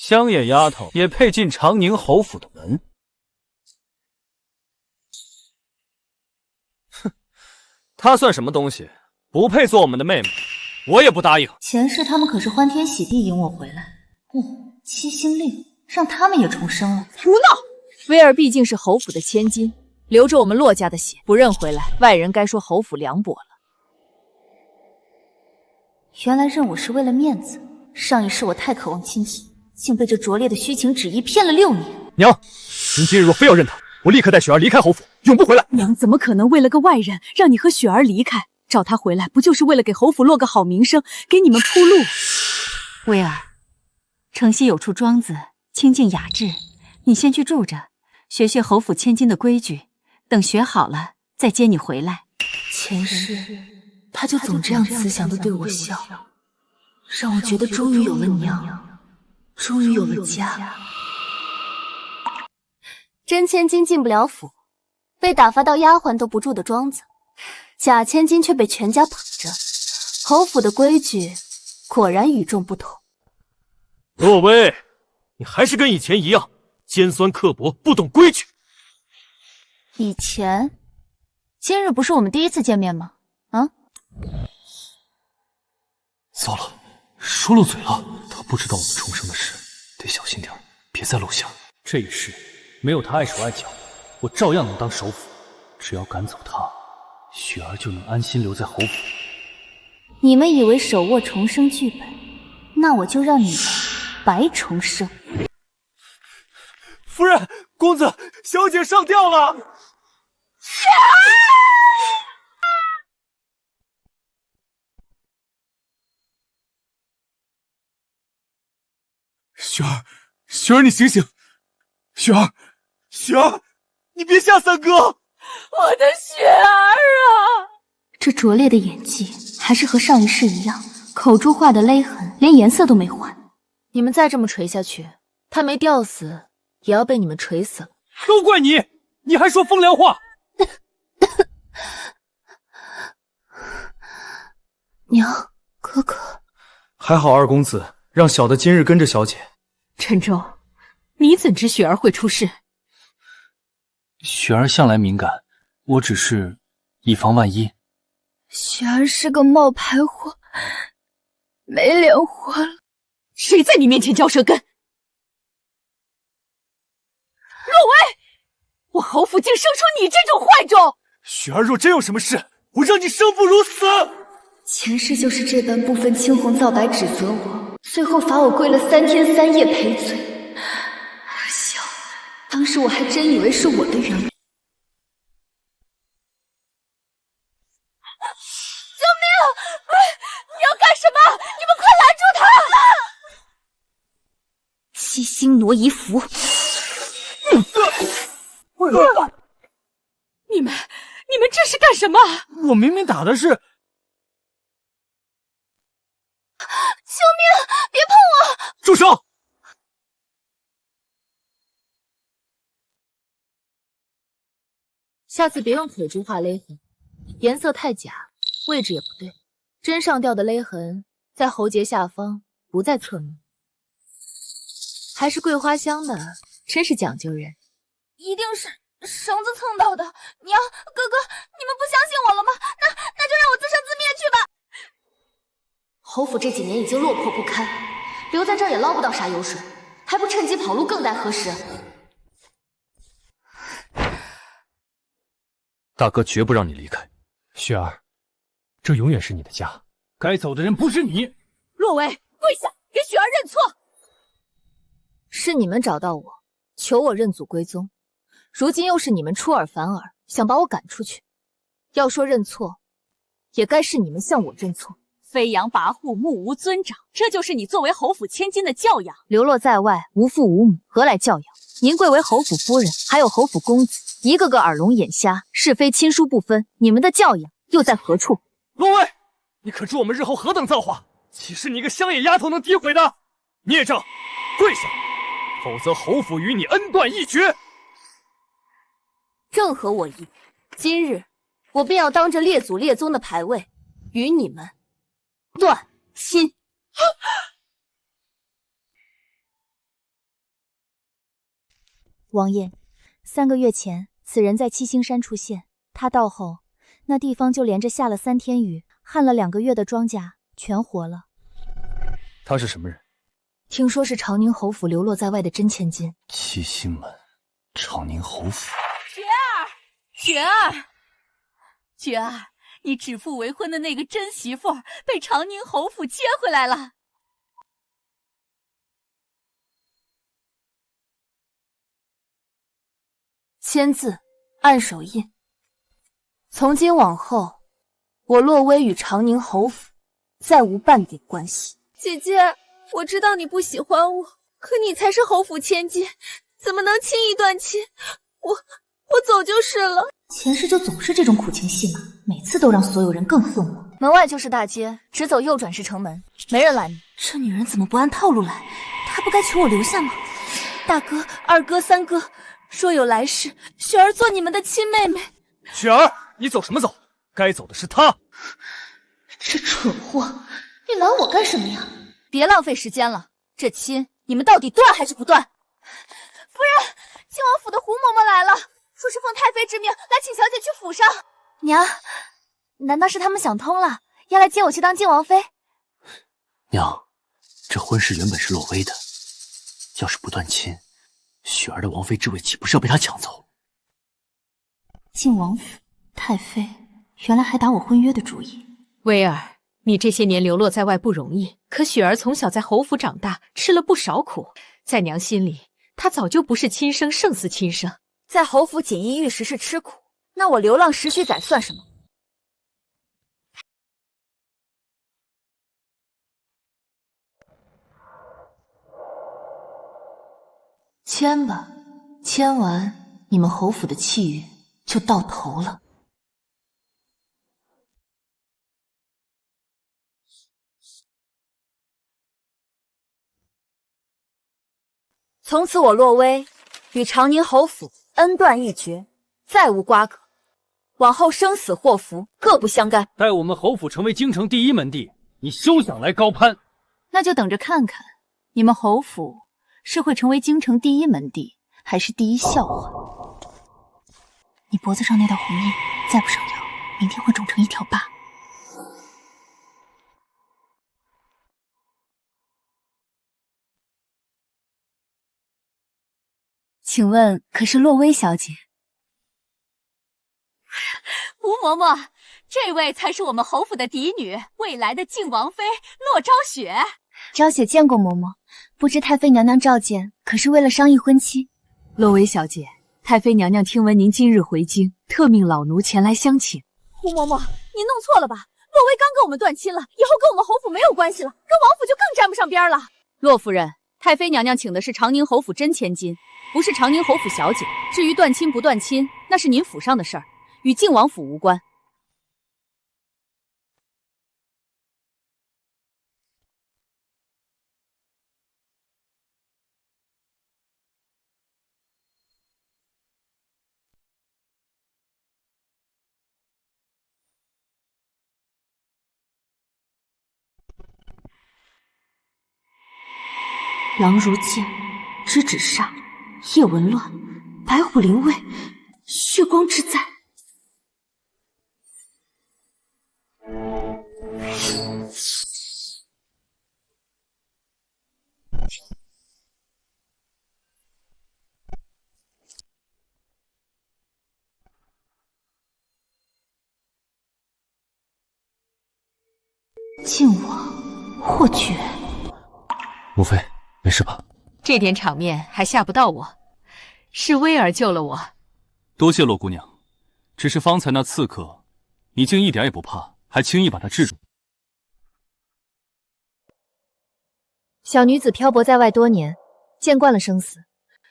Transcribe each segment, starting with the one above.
乡野丫头也配进长宁侯府的门？哼，她算什么东西？不配做我们的妹妹，我也不答应。前世他们可是欢天喜地迎我回来，七星令让他们也重生了。胡闹！薇儿毕竟是侯府的千金，流着我们洛家的血，不认回来，外人该说侯府凉薄了。原来认我是为了面子，上一世我太渴望亲情，竟被这拙劣的虚情纸意骗了6年。娘，您今日若非要认她，我立刻带雪儿离开侯府，永不回来。娘怎么可能为了个外人让你和雪儿离开？找她回来不就是为了给侯府落个好名声，给你们铺路？薇儿，城西有处庄子，清静雅致，你先去住着，学学侯府千金的规矩，等学好了再接你回来。前世他就总这样慈祥地对我笑，让我觉得终于有了娘，终于有了家。真千金进不了府，被打发到丫鬟都不住的庄子，假千金却被全家捧着。侯府的规矩果然与众不同。洛薇，你还是跟以前一样，尖酸刻薄，不懂规矩。以前，今日不是我们第一次见面吗？啊？糟了，说漏嘴了。他不知道我们重生的事，得小心点，别再露馅。这一世没有他碍手碍脚，我照样能当首辅。只要赶走他，雪儿就能安心留在侯府。你们以为手握重生剧本，那我就让你们白重生。夫人，公子，小姐上吊了！雪儿，雪儿，你醒醒！雪儿，雪儿，你别吓三哥！我的雪儿啊！这拙劣的演技还是和上一世一样，口中画的勒痕连颜色都没换。你们再这么锤下去，他没吊死，也要被你们锤死了。都怪你，你还说风凉话！娘，哥哥，还好二公子让小的今日跟着小姐。陈州，你怎知雪儿会出事？雪儿向来敏感，我只是以防万一。雪儿是个冒牌货，没脸活了。谁在你面前嚼舌根？若薇，我侯府竟生出你这种坏种！雪儿若真有什么事，我让你生不如死！前世就是这般不分青红皂白指责我，最后罚我跪了3天3夜赔罪。可笑，当时我还真以为是我的缘故。救命！你要干什么？你们快拦住他！七星挪移符。你们这是干什么？我明明打的是……救命！别碰我！住手！下次别用腿珠画勒痕，颜色太假，位置也不对。针上吊的勒痕在喉结下方，不在侧面。还是桂花香的，真是讲究人。一定是绳子蹭到的。娘，哥哥，你们不相信我了吗？那就让我自生自灭去吧。侯府这几年已经落魄不堪，留在这儿也捞不到啥油水，还不趁机跑路更待何时？大哥绝不让你离开。雪儿，这永远是你的家，该走的人不是你。若薇，跪下，给雪儿认错。是你们找到我，求我认祖归宗，如今又是你们出尔反尔，想把我赶出去。要说认错，也该是你们向我认错。飞扬跋扈，目无尊长，这就是你作为侯府千金的教养。流落在外，无父无母，何来教养？您贵为侯府夫人，还有侯府公子，一个个耳聋眼瞎，是非亲疏不分，你们的教养又在何处？罗薇，你可知我们日后何等造化？岂是你个乡野丫头能诋毁的？孽障，跪下，否则侯府与你恩断义绝。正合我意。今日我便要当着列祖列宗的牌位，与你们断亲。王爷，3个月前，此人在七星山出现。他到后，那地方就连着下了3天雨，旱了2个月的庄稼全活了。他是什么人？听说是长宁侯府流落在外的真千金。七星门，长宁侯府。雪儿，雪儿，你指腹为婚的那个真媳妇被长宁侯府接回来了。签字，按手印。从今往后，我洛威与长宁侯府再无半点关系。姐姐，我知道你不喜欢我，可你才是侯府千金，怎么能轻易断亲？我走就是了。前世就总是这种苦情戏码，每次都让所有人更恨我。门外就是大街，直走右转是城门，没人拦你。这女人怎么不按套路来？她不该求我留下吗？大哥、二哥、三哥，若有来世，雪儿做你们的亲妹妹。雪儿，你走什么走？该走的是她。这蠢货，你拦我干什么呀？别浪费时间了，这亲你们到底断还是不断？夫人，靖王府的胡嬷嬷来了，说是奉太妃之命来请小姐去府上。娘，难道是他们想通了，要来接我去当靖王妃？娘，这婚事原本是洛威的，要是不断亲，雪儿的王妃之位岂不是要被他抢走？靖王府，太妃，原来还打我婚约的主意。威儿，你这些年流落在外不容易，可雪儿从小在侯府长大，吃了不少苦，在娘心里，她早就不是亲生胜似亲生。在侯府锦衣玉食是吃苦，那我流浪10许载算什么？签吧，签完你们侯府的契约就到头了。从此我洛威与长宁侯府恩断义绝，再无瓜葛，往后生死祸福各不相干。待我们侯府成为京城第1门第，你休想来高攀。那就等着看看，你们侯府是会成为京城第1门第，还是第1笑话。你脖子上那道红印，再不上药，明天会肿成一条疤。请问可是洛威小姐？吴嬷嬷，这位才是我们侯府的嫡女，未来的靖王妃洛昭雪。昭雪见过嬷嬷，不知太妃娘娘召见，可是为了商议婚期？洛薇小姐，太妃娘娘听闻您今日回京，特命老奴前来相请。胡嬷嬷，您弄错了吧？洛威刚跟我们断亲了，以后跟我们侯府没有关系了，跟王府就更沾不上边了。洛夫人，太妃娘娘请的是长宁侯府真千金，不是长宁侯府小姐。至于断亲不断亲，那是您府上的事儿，与靖王府无关。狼如剑，之指煞，夜纹乱，白虎临位，血光之灾。靖王，或绝。母妃，没事吧？这点场面还吓不到我，是威儿救了我。多谢洛姑娘，只是方才那刺客，你竟一点也不怕，还轻易把他制住。小女子漂泊在外多年，见惯了生死，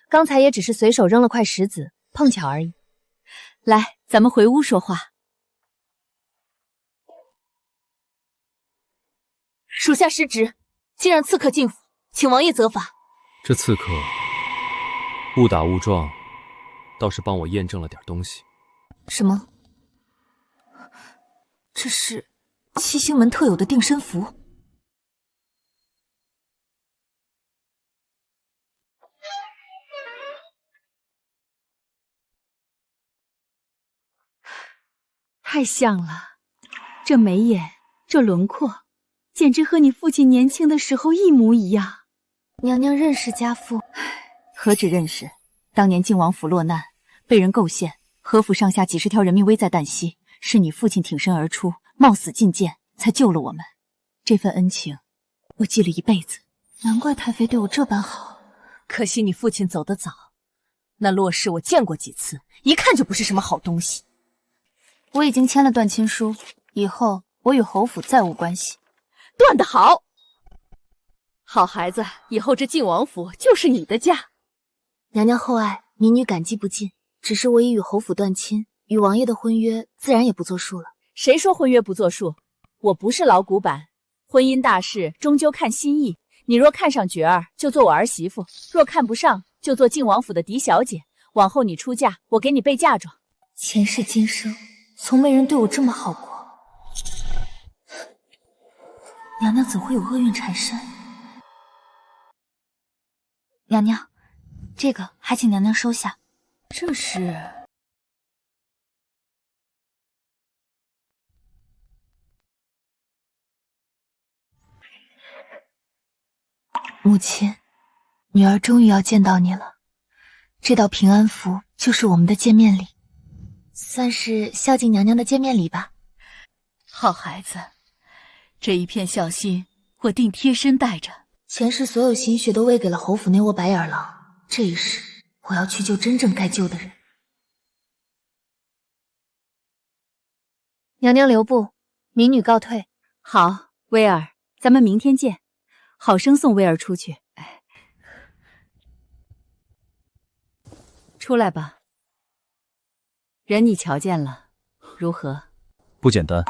刚才也只是随手扔了块石子，碰巧而已。来，咱们回屋说话。属下失职，竟让刺客进府，请王爷责罚。这刺客误打误撞，倒是帮我验证了点东西。什么？这是七星门特有的定身符。太像了，这眉眼，这轮廓，简直和你父亲年轻的时候一模一样。娘娘认识家父？何止认识，当年靖王府落难，被人构陷，何府上下几十条人命危在旦夕，是你父亲挺身而出，冒死进谏，才救了我们。这份恩情，我记了一辈子。难怪太妃对我这般好。可惜你父亲走得早，那洛氏我见过几次，一看就不是什么好东西。我已经签了断亲书，以后我与侯府再无关系。断得好，好孩子，以后这靖王府就是你的家。娘娘厚爱，民女感激不尽。只是我已与侯府断亲，与王爷的婚约自然也不作数了。谁说婚约不作数？我不是老古板，婚姻大事终究看心意。你若看上觉儿，就做我儿媳妇；若看不上，就做靖王府的嫡小姐。往后你出嫁，我给你备嫁妆。前世今生，从没人对我这么好过。娘娘怎会有厄运缠身？娘娘，这个还请娘娘收下。这是母亲，女儿终于要见到你了。这道平安符就是我们的见面礼，算是孝敬娘娘的见面礼吧。好孩子，这一片孝心，我定贴身带着。前世所有心血都喂给了侯府那窝白眼狼，这一世我要去救真正该救的人。娘娘留步，民女告退。好，威儿，咱们明天见。好生送威儿出去。出来吧，人你瞧见了，如何？不简单，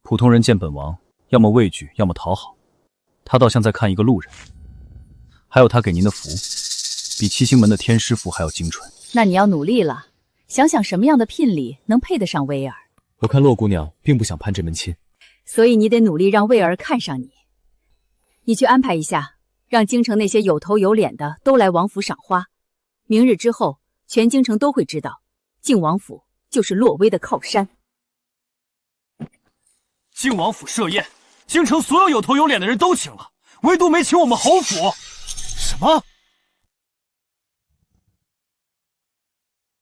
普通人见本王，要么畏惧，要么讨好。他倒像在看一个路人。还有他给您的符，比七星门的天师符还要精纯。那你要努力了，想想什么样的聘礼能配得上威儿。我看洛姑娘并不想攀这门亲，所以你得努力让威儿看上你。你去安排一下，让京城那些有头有脸的都来王府赏花。明日之后，全京城都会知道，靖王府就是洛威的靠山。靖王府设宴，京城所有有头有脸的人都请了，唯独没请我们侯府。什么？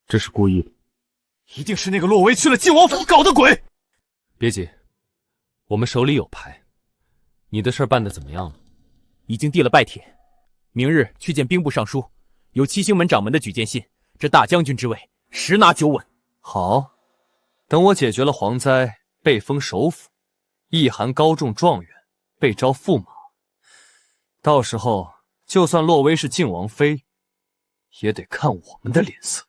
这是故意的，一定是那个洛威去了靖王府搞的鬼。别急，我们手里有牌。你的事儿办得怎么样了？已经递了拜帖，明日去见兵部尚书，由七星门掌门的举荐信，这大将军之位十拿九稳。好，等我解决了蝗灾，被封首辅，意涵高中状元，被招驸马，到时候就算洛威是靖王妃，也得看我们的脸色。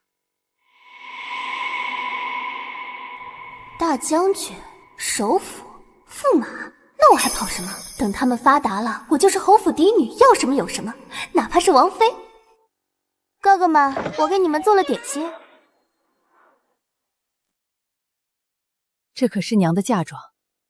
大将军、首辅、驸马，那我还跑什么？等他们发达了，我就是侯府嫡女，要什么有什么，哪怕是王妃。哥哥们，我给你们做了点心。这可是娘的嫁妆，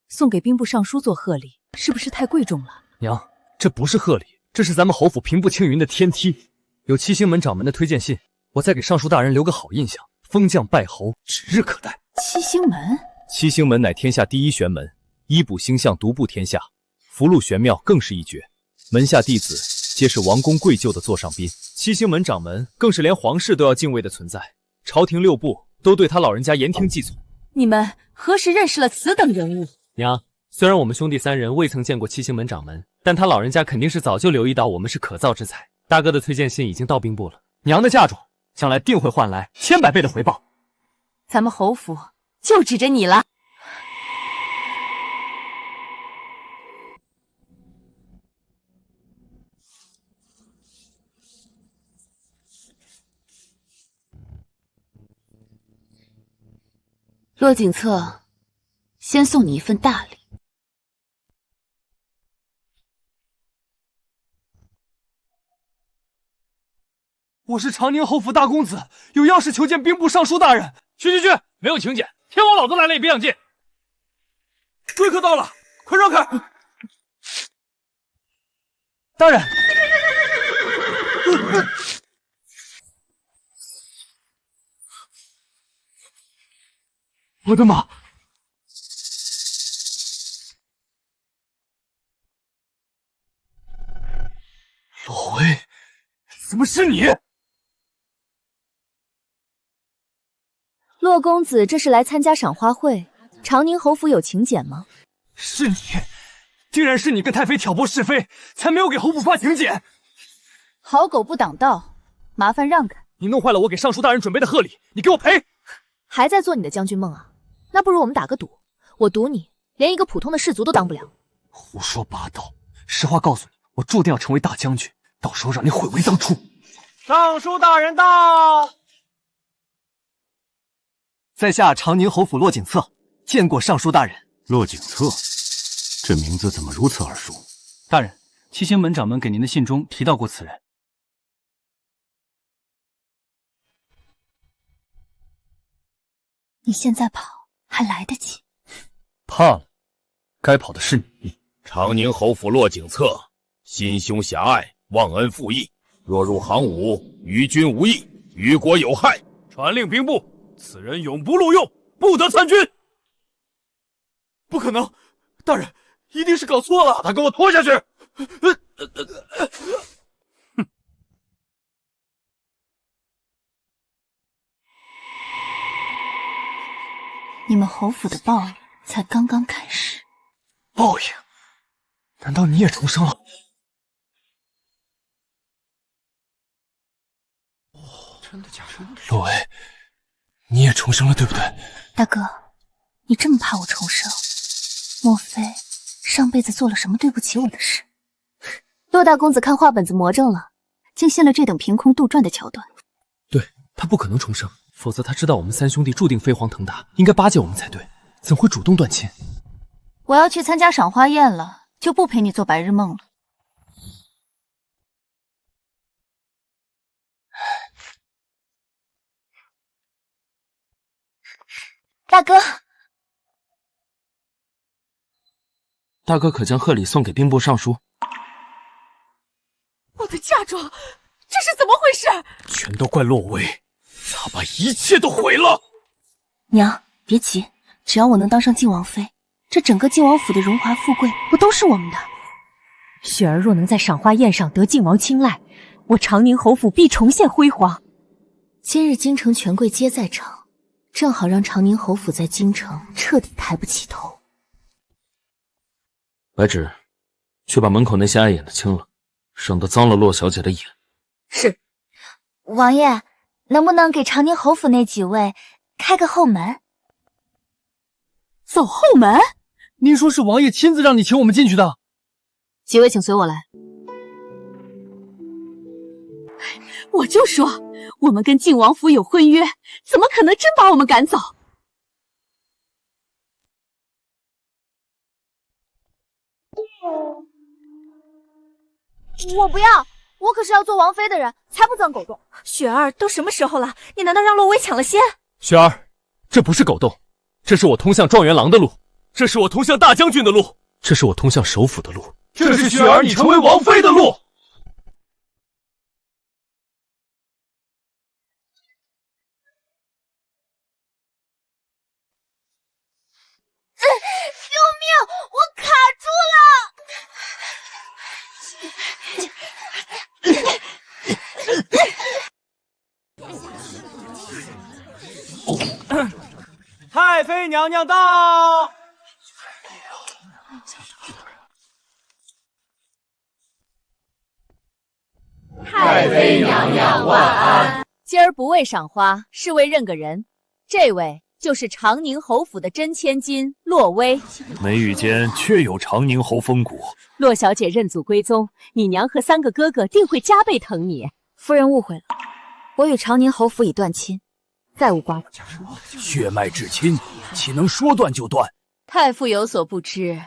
送给兵部尚书做贺礼，是不是太贵重了？娘，这不是贺礼，这是咱们侯府平步青云的天梯。有七星门掌门的推荐信，我再给尚书大人留个好印象，封将拜侯指日可待。七星门，七星门乃天下第一玄门，医卜星象独步天下，福禄玄妙更是一绝。门下弟子皆是王公贵胄的座上宾，七星门掌门更是连皇室都要敬畏的存在，朝廷六部都对他老人家言听计从。你们何时认识了此等人物？娘，虽然我们兄弟三人未曾见过七星门掌门，但他老人家肯定是早就留意到我们是可造之材。大哥的推荐信已经到兵部了，娘的嫁妆将来定会换来千百倍的回报。咱们侯府就指着你了。骆景策，先送你一份大礼。我是长宁侯府大公子，有要事求见兵部尚书大人。去，没有请柬，天王老子来了也别想进。贵客到了，快让开！大人，我的妈！怎么是你？洛公子这是来参加赏花会，长宁侯府有请柬吗？是你，竟然是你跟太妃挑拨是非，才没有给侯府发请柬。好狗不挡道，麻烦让开！你弄坏了我给尚书大人准备的贺礼，你给我赔！还在做你的将军梦啊？那不如我们打个赌，我赌你连一个普通的士卒都当不了。胡说八道！实话告诉你，我注定要成为大将军，到时候让你悔为当初。尚书大人到！在下长宁侯府骆景策，见过尚书大人。骆景策，这名字怎么如此耳熟？大人，七星门掌门给您的信中提到过此人。你现在跑还来得及。怕了，该跑的是你。长宁侯府骆景策，心胸狭隘，忘恩负义，若入行伍，于军无益，于国有害。传令兵部，此人永不录用，不得参军。不可能，大人一定是搞错了。把他给我拖下去！你们侯府的报应才刚刚开始。报应？难道你也重生了？真的假的？洛薇，你也重生了，对不对？大哥，你这么怕我重生，莫非上辈子做了什么对不起我的事？骆大公子看话本子魔怔了，竟信了这等凭空杜撰的桥段。对，他不可能重生，否则他知道我们三兄弟注定飞黄腾达，应该巴结我们才对，怎会主动断亲？我要去参加赏花宴了，就不陪你做白日梦了。大哥，大哥可将贺礼送给兵部尚书。我的嫁妆，这是怎么回事？全都怪洛薇，他把一切都毁了。娘，别急，只要我能当上靖王妃，这整个靖王府的荣华富贵不都是我们的？雪儿若能在赏花宴上得靖王青睐，我长宁侯府必重现辉煌。今日京城权贵皆在场，正好让长宁侯府在京城彻底抬不起头。白芷，去把门口那些碍眼的清了，省得脏了洛小姐的眼。是。王爷，能不能给长宁侯府那几位开个后门？走后门？您说是王爷亲自让你请我们进去的？几位请随我来。我就说，我们跟靖王府有婚约，怎么可能真把我们赶走？我不要，我可是要做王妃的人，才不钻狗洞。雪儿，都什么时候了，你难道让洛薇抢了先？雪儿，这不是狗洞，这是我通向状元郎的路，这是我通向大将军的路，这是我通向首府的路，这是雪儿你成为王妃的路。救命！我卡住了。太妃娘娘到！太妃娘娘万安。今儿不为赏花，是为认个人。这位就是长宁侯府的真千金洛薇。眉宇间确有长宁侯风骨。洛小姐认祖归宗，你娘和3个哥哥定会加倍疼你。夫人误会了，我与长宁侯府已断亲，再无瓜葛。血脉至亲，岂能说断就断？太傅有所不知，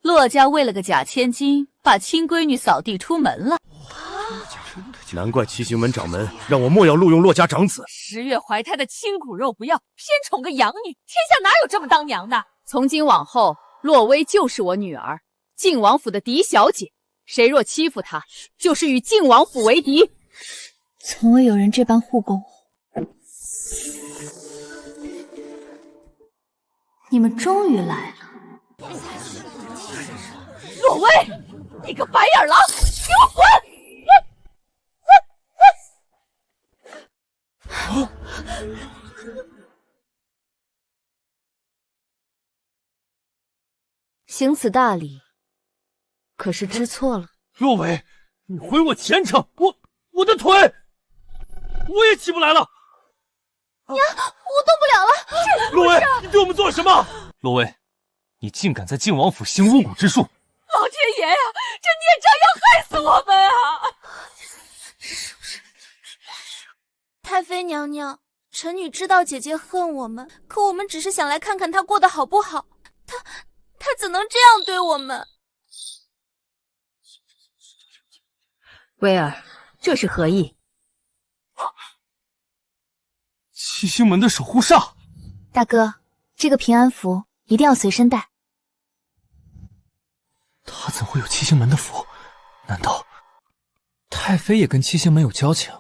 洛家为了个假千金，把亲闺女扫地出门了。难怪七星门掌门让我莫要录用洛家长子。10月怀胎的亲骨肉不要，偏宠个养女，天下哪有这么当娘的？从今往后，洛薇就是我女儿，靖王府的嫡小姐。谁若欺负她，就是与靖王府为敌。从未有人这般护供我。你们终于来了。洛薇，你个白眼狼，给我滚！行此大礼，可是知错了。若薇，你毁我前程，我的腿，我也起不来了。娘，我动不了了。洛薇，你对我们做了什么？洛薇，你竟敢在靖王府行巫蛊之术！老天爷呀，这孽障要害死我们啊！太妃娘娘，臣女知道姐姐恨我们，可我们只是想来看看她过得好不好。她怎能这样对我们？威尔，这是何意？七星门的守护煞。大哥，这个平安符一定要随身带。他怎会有七星门的符？难道太妃也跟七星门有交情？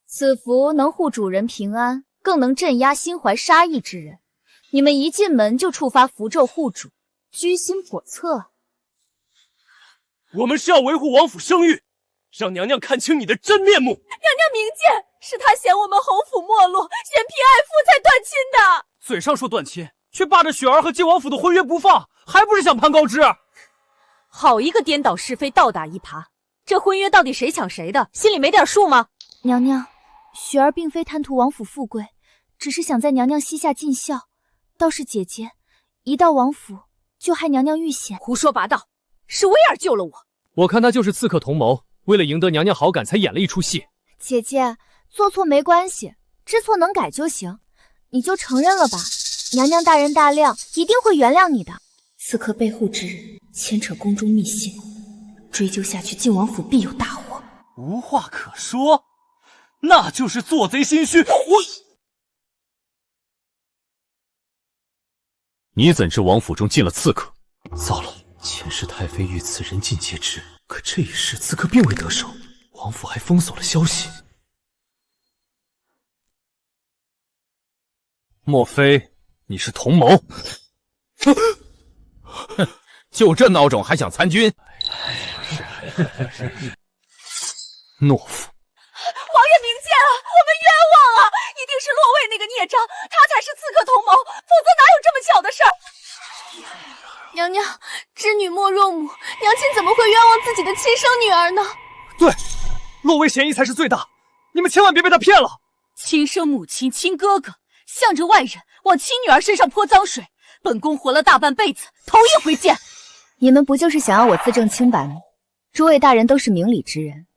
此符能护主人平安，更能镇压心怀杀意之人。你们一进门就触发符咒护主，居心叵测。我们是要维护王府声誉，让娘娘看清你的真面目。娘娘明鉴，是他嫌我们侯府没落，嫌贫爱富才断亲的。嘴上说断亲，却霸着雪儿和靖王府的婚约不放，还不是想攀高枝？好一个颠倒是非，倒打一耙！这婚约到底谁抢谁的，心里没点数吗？娘娘，雪儿并非贪图王府富贵，只是想在娘娘膝下尽孝。倒是姐姐，一到王府就害娘娘遇险。胡说八道，是威尔救了我。我看他就是刺客同谋，为了赢得娘娘好感才演了一出戏。姐姐，做错没关系，知错能改就行，你就承认了吧。娘娘大人大量，一定会原谅你的。刺客背后之人牵扯宫中密信，追究下去，靖王府必有大祸。无话可说，那就是做贼心虚。你怎知王府中进了刺客？糟了，前世太妃遇刺，人尽皆知。可这一世刺客并未得手，王府还封锁了消息。莫非你是同谋？哼，就这孬种还想参军？懦夫！王爷明鉴啊，我们冤枉啊！一定是洛卫那个孽障，他才是刺客同谋，否则哪有这么巧的事儿？娘娘，知女莫若母，娘亲怎么会冤枉自己的亲生女儿呢？对，洛卫嫌疑才是最大，你们千万别被他骗了。亲生母亲、亲哥哥，向着外人往亲女儿身上泼脏水，本宫活了大半辈子，头一回见。你们不就是想要我自证清白吗？诸位大人都是明理之人，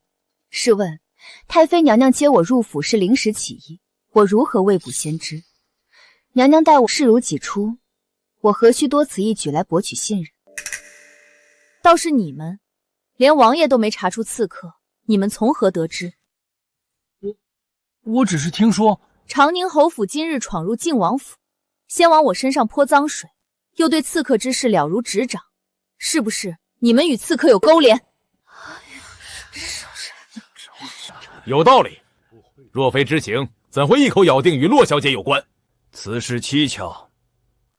试问太妃娘娘接我入府是临时起意，我如何未卜先知？娘娘待我视如己出，我何须多此一举来博取信任？倒是你们，连王爷都没查出刺客，你们从何得知？我只是听说长宁侯府今日闯入靖王府，先往我身上泼脏水，又对刺客之事了如指掌，是不是你们与刺客有勾连？有道理，若非知情，怎会一口咬定与洛小姐有关？此事蹊跷，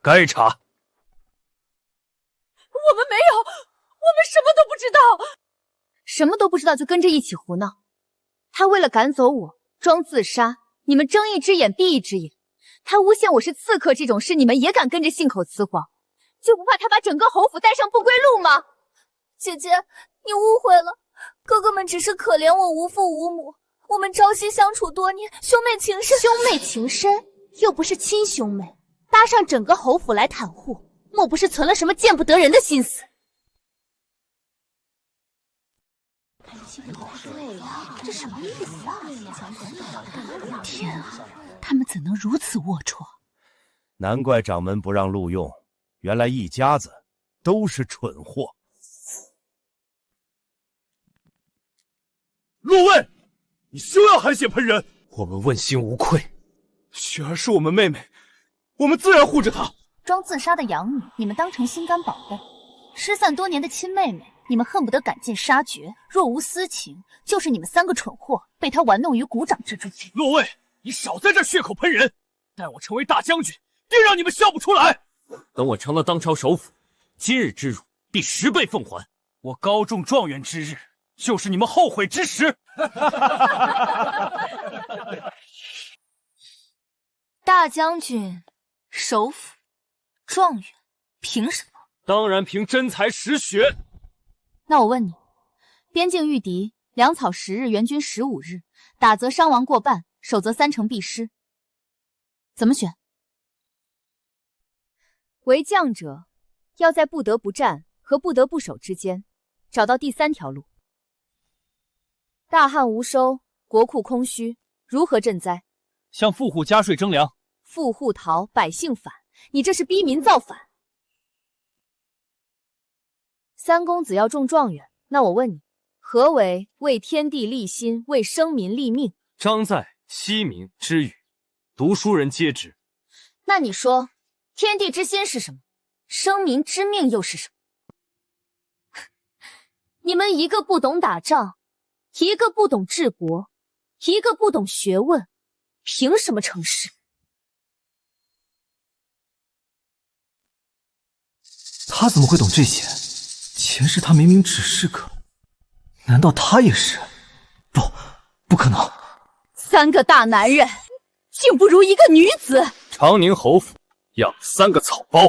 该查。我们没有，我们什么都不知道。什么都不知道就跟着一起胡闹。他为了赶走我，装自杀，你们睁一只眼闭一只眼。他诬陷我是刺客这种事，你们也敢跟着信口雌黄，就不怕他把整个侯府带上不归路吗？姐姐，你误会了，哥哥们只是可怜我无父无母，我们朝夕相处多年，兄妹情深。兄妹情深，又不是亲兄妹，搭上整个侯府来袒护，莫不是存了什么见不得人的心思？这什么意思啊？天啊，他们怎能如此龌龊？难怪掌门不让录用，原来一家子都是蠢货。洛卫，你休要含血喷人！我们问心无愧。雪儿是我们妹妹，我们自然护着她。装自杀的养女，你们当成心肝宝贝；失散多年的亲妹妹，你们恨不得赶尽杀绝。若无私情，就是你们三个蠢货被他玩弄于股掌之中。洛卫，你少在这血口喷人！待我成为大将军，定让你们笑不出来。等我成了当朝首辅，今日之辱必10倍奉还。我高中状元之日，就是你们后悔之时。大将军、首辅、状元，凭什么？当然凭真才实学。那我问你，边境遇敌，粮草10日，援军15日，打则伤亡过半，守则3成必失，怎么选？为将者，要在不得不战和不得不守之间，找到第3条路。大旱无收，国库空虚，如何赈灾？向富户加税征粮。富户逃，百姓反，你这是逼民造反。三公子要中状元，那我问你，何为为天地立心，为生民立命？章在西冥之语，读书人皆知。那你说，天地之心是什么？生民之命又是什么？你们一个不懂打仗，一个不懂治国，一个不懂学问，凭什么成事？他怎么会懂这些？前世他明明只是个……难道他也是？不可能！3个大男人，竟不如一个女子。长宁侯府养3个草包。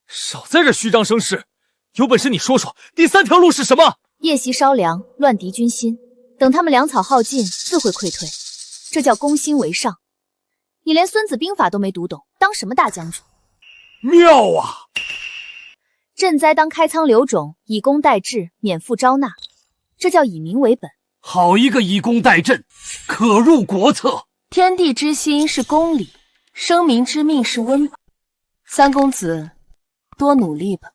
少在这虚张声势，有本事你说说第3条路是什么？夜袭烧粮，乱敌军心，等他们粮草耗尽，自会溃退。这叫攻心为上。你连《孙子兵法》都没读懂，当什么大将军？妙啊！赈灾当开仓留种，以工代治，免赋招纳，这叫以民为本。好一个以工代赈，可入国策。天地之心是公理，生民之命是温饱。三公子，多努力吧。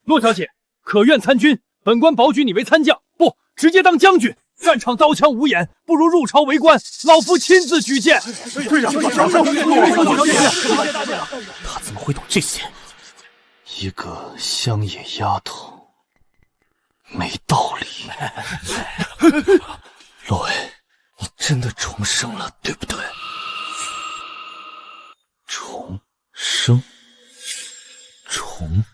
骆小姐，可愿参军？本官保举你为参将，不，直接当将军。战场刀枪无眼，不如入朝为官。老夫亲自举荐。队长，他怎么会懂这些？一个乡野丫头，没道理。洛薇，你真的重生了，对不对？重生。重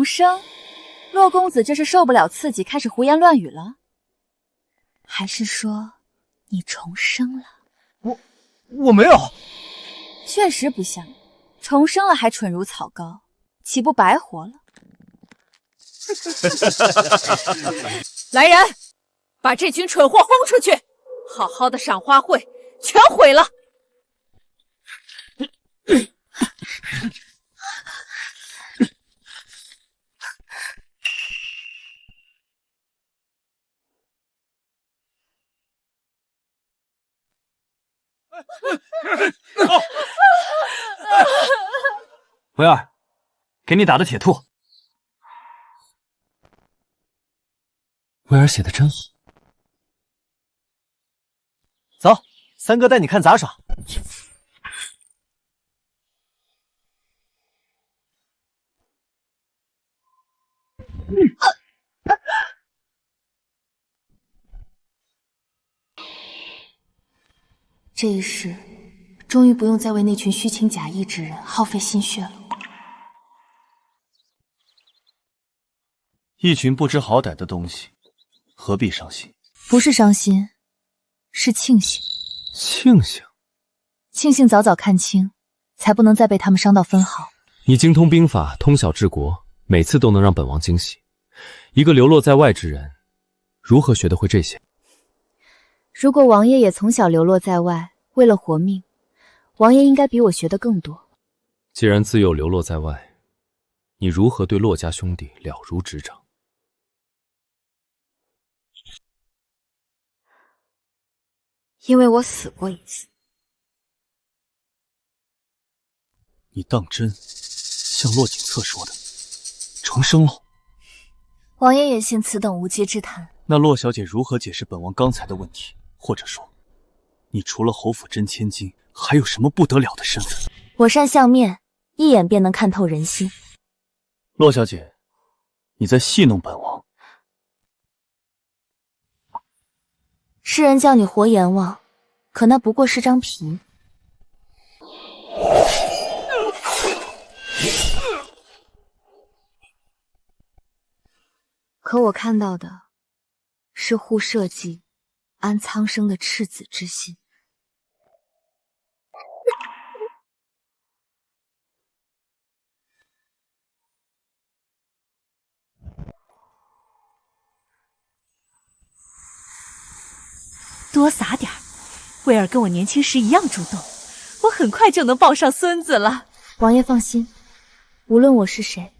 生？洛公子这是受不了刺激，开始胡言乱语了？还是说你重生了？我没有。确实不像，重生了还蠢如草膏，岂不白活了？来人，把这群蠢货轰出去！好好的赏花会全毁了。维尔，给你打的铁兔。威尔写的真好。走，三哥带你看杂耍。这一世，终于不用再为那群虚情假意之人耗费心血了。一群不知好歹的东西，何必伤心？不是伤心，是庆幸。庆幸？庆幸早早看清，才不能再被他们伤到分毫。你精通兵法，通晓治国，每次都能让本王惊喜。一个流落在外之人，如何学得会这些？如果王爷也从小流落在外，为了活命，王爷应该比我学得更多。既然自幼流落在外，你如何对骆家兄弟了如指掌？因为我死过一次。你当真像骆景策说的重生了？王爷也信此等无稽之谈。那骆小姐如何解释本王刚才的问题？或者说，你除了侯府真千金，还有什么不得了的身份？我善相面，一眼便能看透人心。骆小姐，你在戏弄本王。世人叫你活阎王，可那不过是张皮。可我看到的是护社稷、安苍生的赤子之心。多撒点儿，威尔跟我年轻时一样主动，我很快就能抱上孙子了。王爷放心，无论我是谁，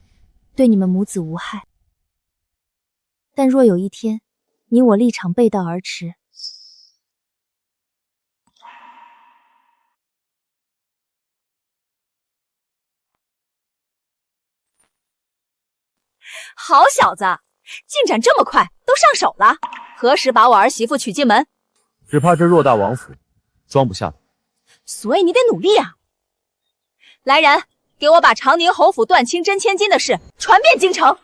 对你们母子无害。但若有一天，你我立场背道而驰，好小子，进展这么快，都上手了。何时把我儿媳妇娶进门？只怕这偌大王府装不下了。所以你得努力啊！来人，给我把长宁侯府断清真千金的事传遍京城。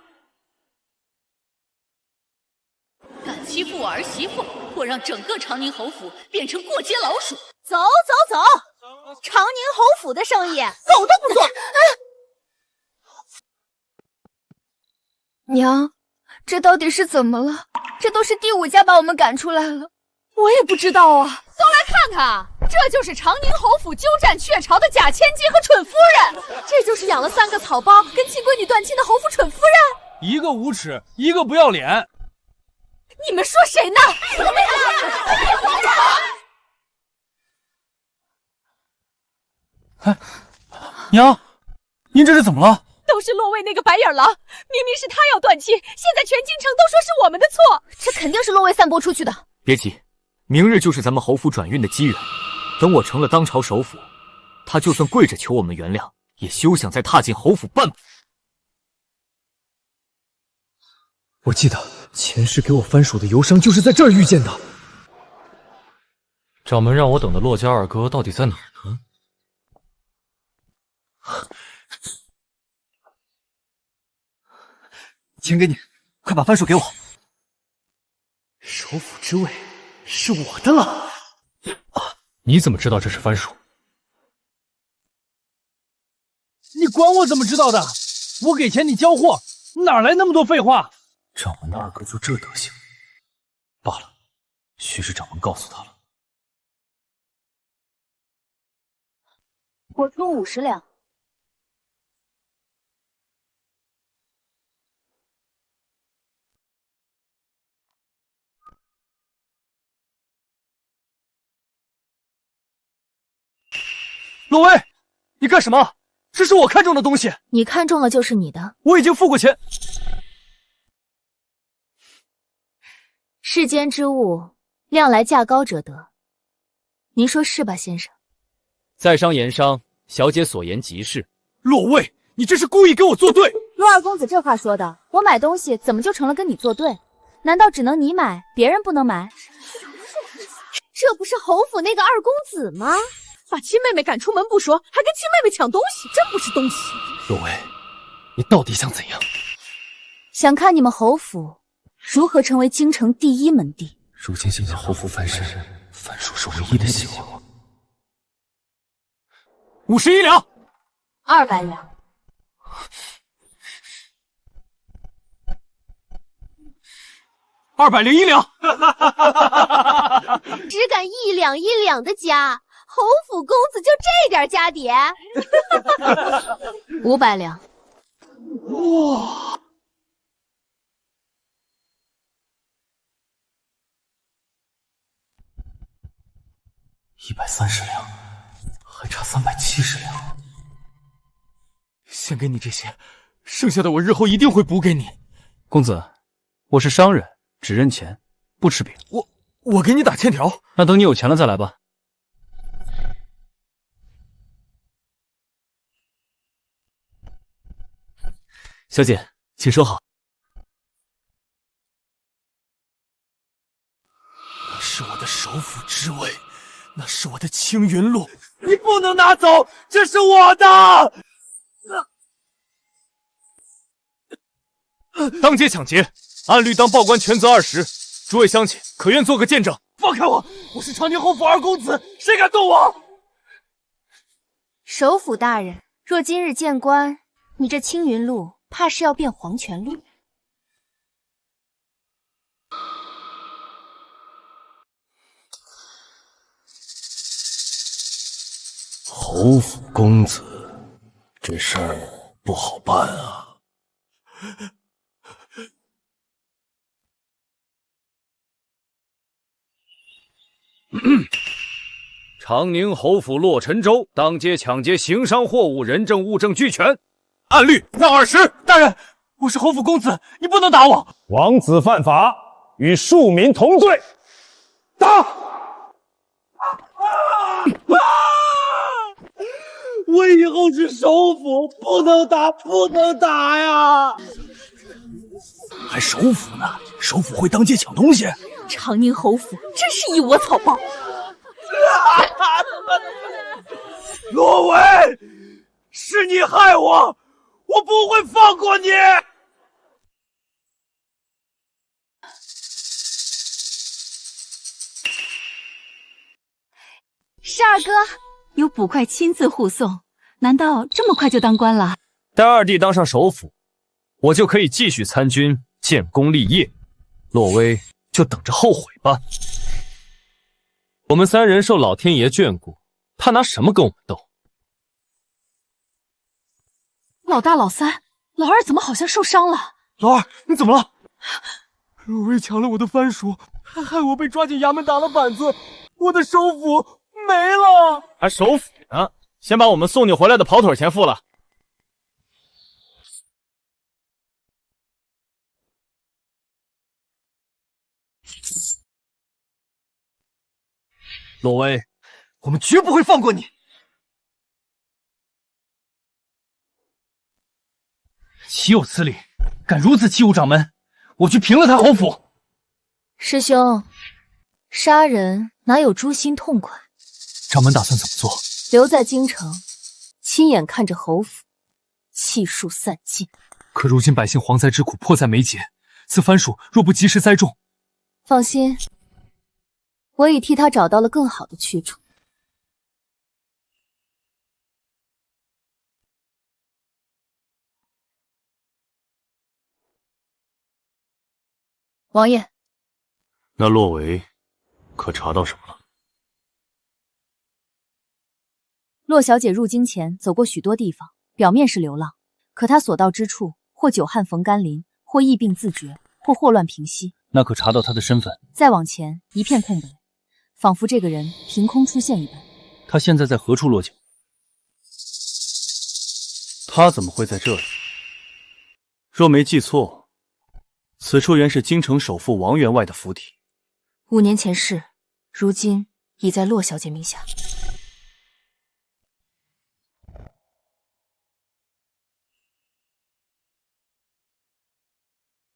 敢欺负我儿媳妇，我让整个长宁侯府变成过街老鼠！走走走，长宁侯府的生意狗都不做。娘，这到底是怎么了？这都是第5家把我们赶出来了。我也不知道啊。都来看看，这就是长宁侯府鸠占鹊巢的假千金和蠢夫人，这就是养了3个草包跟亲闺女断亲的侯府蠢夫人。一个无耻，一个不要脸。你们说谁呢？哎，娘，您这是怎么了？都是洛卫那个白眼狼，明明是他要断亲，现在全京城都说是我们的错，这肯定是洛卫散播出去的。别急，明日就是咱们侯府转运的机缘。等我成了当朝首辅，他就算跪着求我们原谅，也休想再踏进侯府半步。我记得前世给我番薯的游商就是在这儿遇见的。掌门让我等的洛家二哥到底在哪儿呢？钱给你，快把番薯给我。首辅之位是我的了。你怎么知道这是番薯？你管我怎么知道的？我给钱你交货，哪来那么多废话？掌门的二哥就这德行，罢了，许是掌门告诉他了。我出50两。洛威，你干什么？这是我看中的东西。你看中了就是你的。我已经付过钱。世间之物，量来价高者得。您说是吧，先生？在商言商，小姐所言极是。洛卫，你这是故意跟我作对。洛二公子这话说的，我买东西怎么就成了跟你作对？难道只能你买，别人不能买？这不是侯府那个二公子吗？把亲妹妹赶出门不说，还跟亲妹妹抢东西，真不是东西。洛威，你到底想怎样？想看你们侯府如何成为京城第1门第。如今想要侯府翻身，番薯是唯一的希望。51两，200两，201两。只敢1两1两的加，侯府公子就这点家底？500两。哇！130两，还差370两。先给你这些，剩下的我日后一定会补给你。公子，我是商人，只认钱，不吃饼。我给你打欠条。那等你有钱了再来吧。小姐，请收好。那是我的首辅之位，那是我的青云路，你不能拿走，这是我的。当街抢劫，按律当报官全责20。诸位乡亲，可愿做个见证？放开我！我是长宁侯府二公子，谁敢动我？首辅大人，若今日见官，你这青云路怕是要变黄泉路。侯府公子，这事儿不好办啊。长宁侯府洛尘州当街抢劫行商货物，人证物证俱全，按律判20。大人，我是侯府公子，你不能打我。王子犯法，与庶民同罪。打！我以后是首府，不能打，不能打呀！还首府呢？首府会当街抢东西？长宁侯府真是一窝草包！洛维，是你害我，我不会放过你！十二哥，有捕快亲自护送，难道这么快就当官了？待二弟当上首辅，我就可以继续参军，建功立业。洛威就等着后悔吧。我们三人受老天爷眷顾，他拿什么跟我们斗？老大、老三、老二怎么好像受伤了？老二，你怎么了？洛威抢了我的番薯，还害我被抓进衙门打了板子，我的首府没了。还首府呢？先把我们送你回来的跑腿钱付了。洛威，我们绝不会放过你！岂有此理！敢如此欺侮掌门，我去平了他侯府！师兄，杀人哪有诛心痛快？掌门打算怎么做？留在京城，亲眼看着侯府气数散尽。可如今百姓蝗灾之苦迫在眉睫，此番薯若不及时栽种，放心，我已替他找到了更好的去处。王爷，那洛维可查到什么了？洛小姐入京前走过许多地方，表面是流浪，可她所到之处，或久旱逢甘霖，或疫病自绝，或祸乱平息。那可查到她的身份？再往前，一片空白，仿佛这个人凭空出现一般。她现在在何处落脚？她怎么会在这里？若没记错，此处原是京城首富王员外的府邸。5年前事，如今已在洛小姐名下。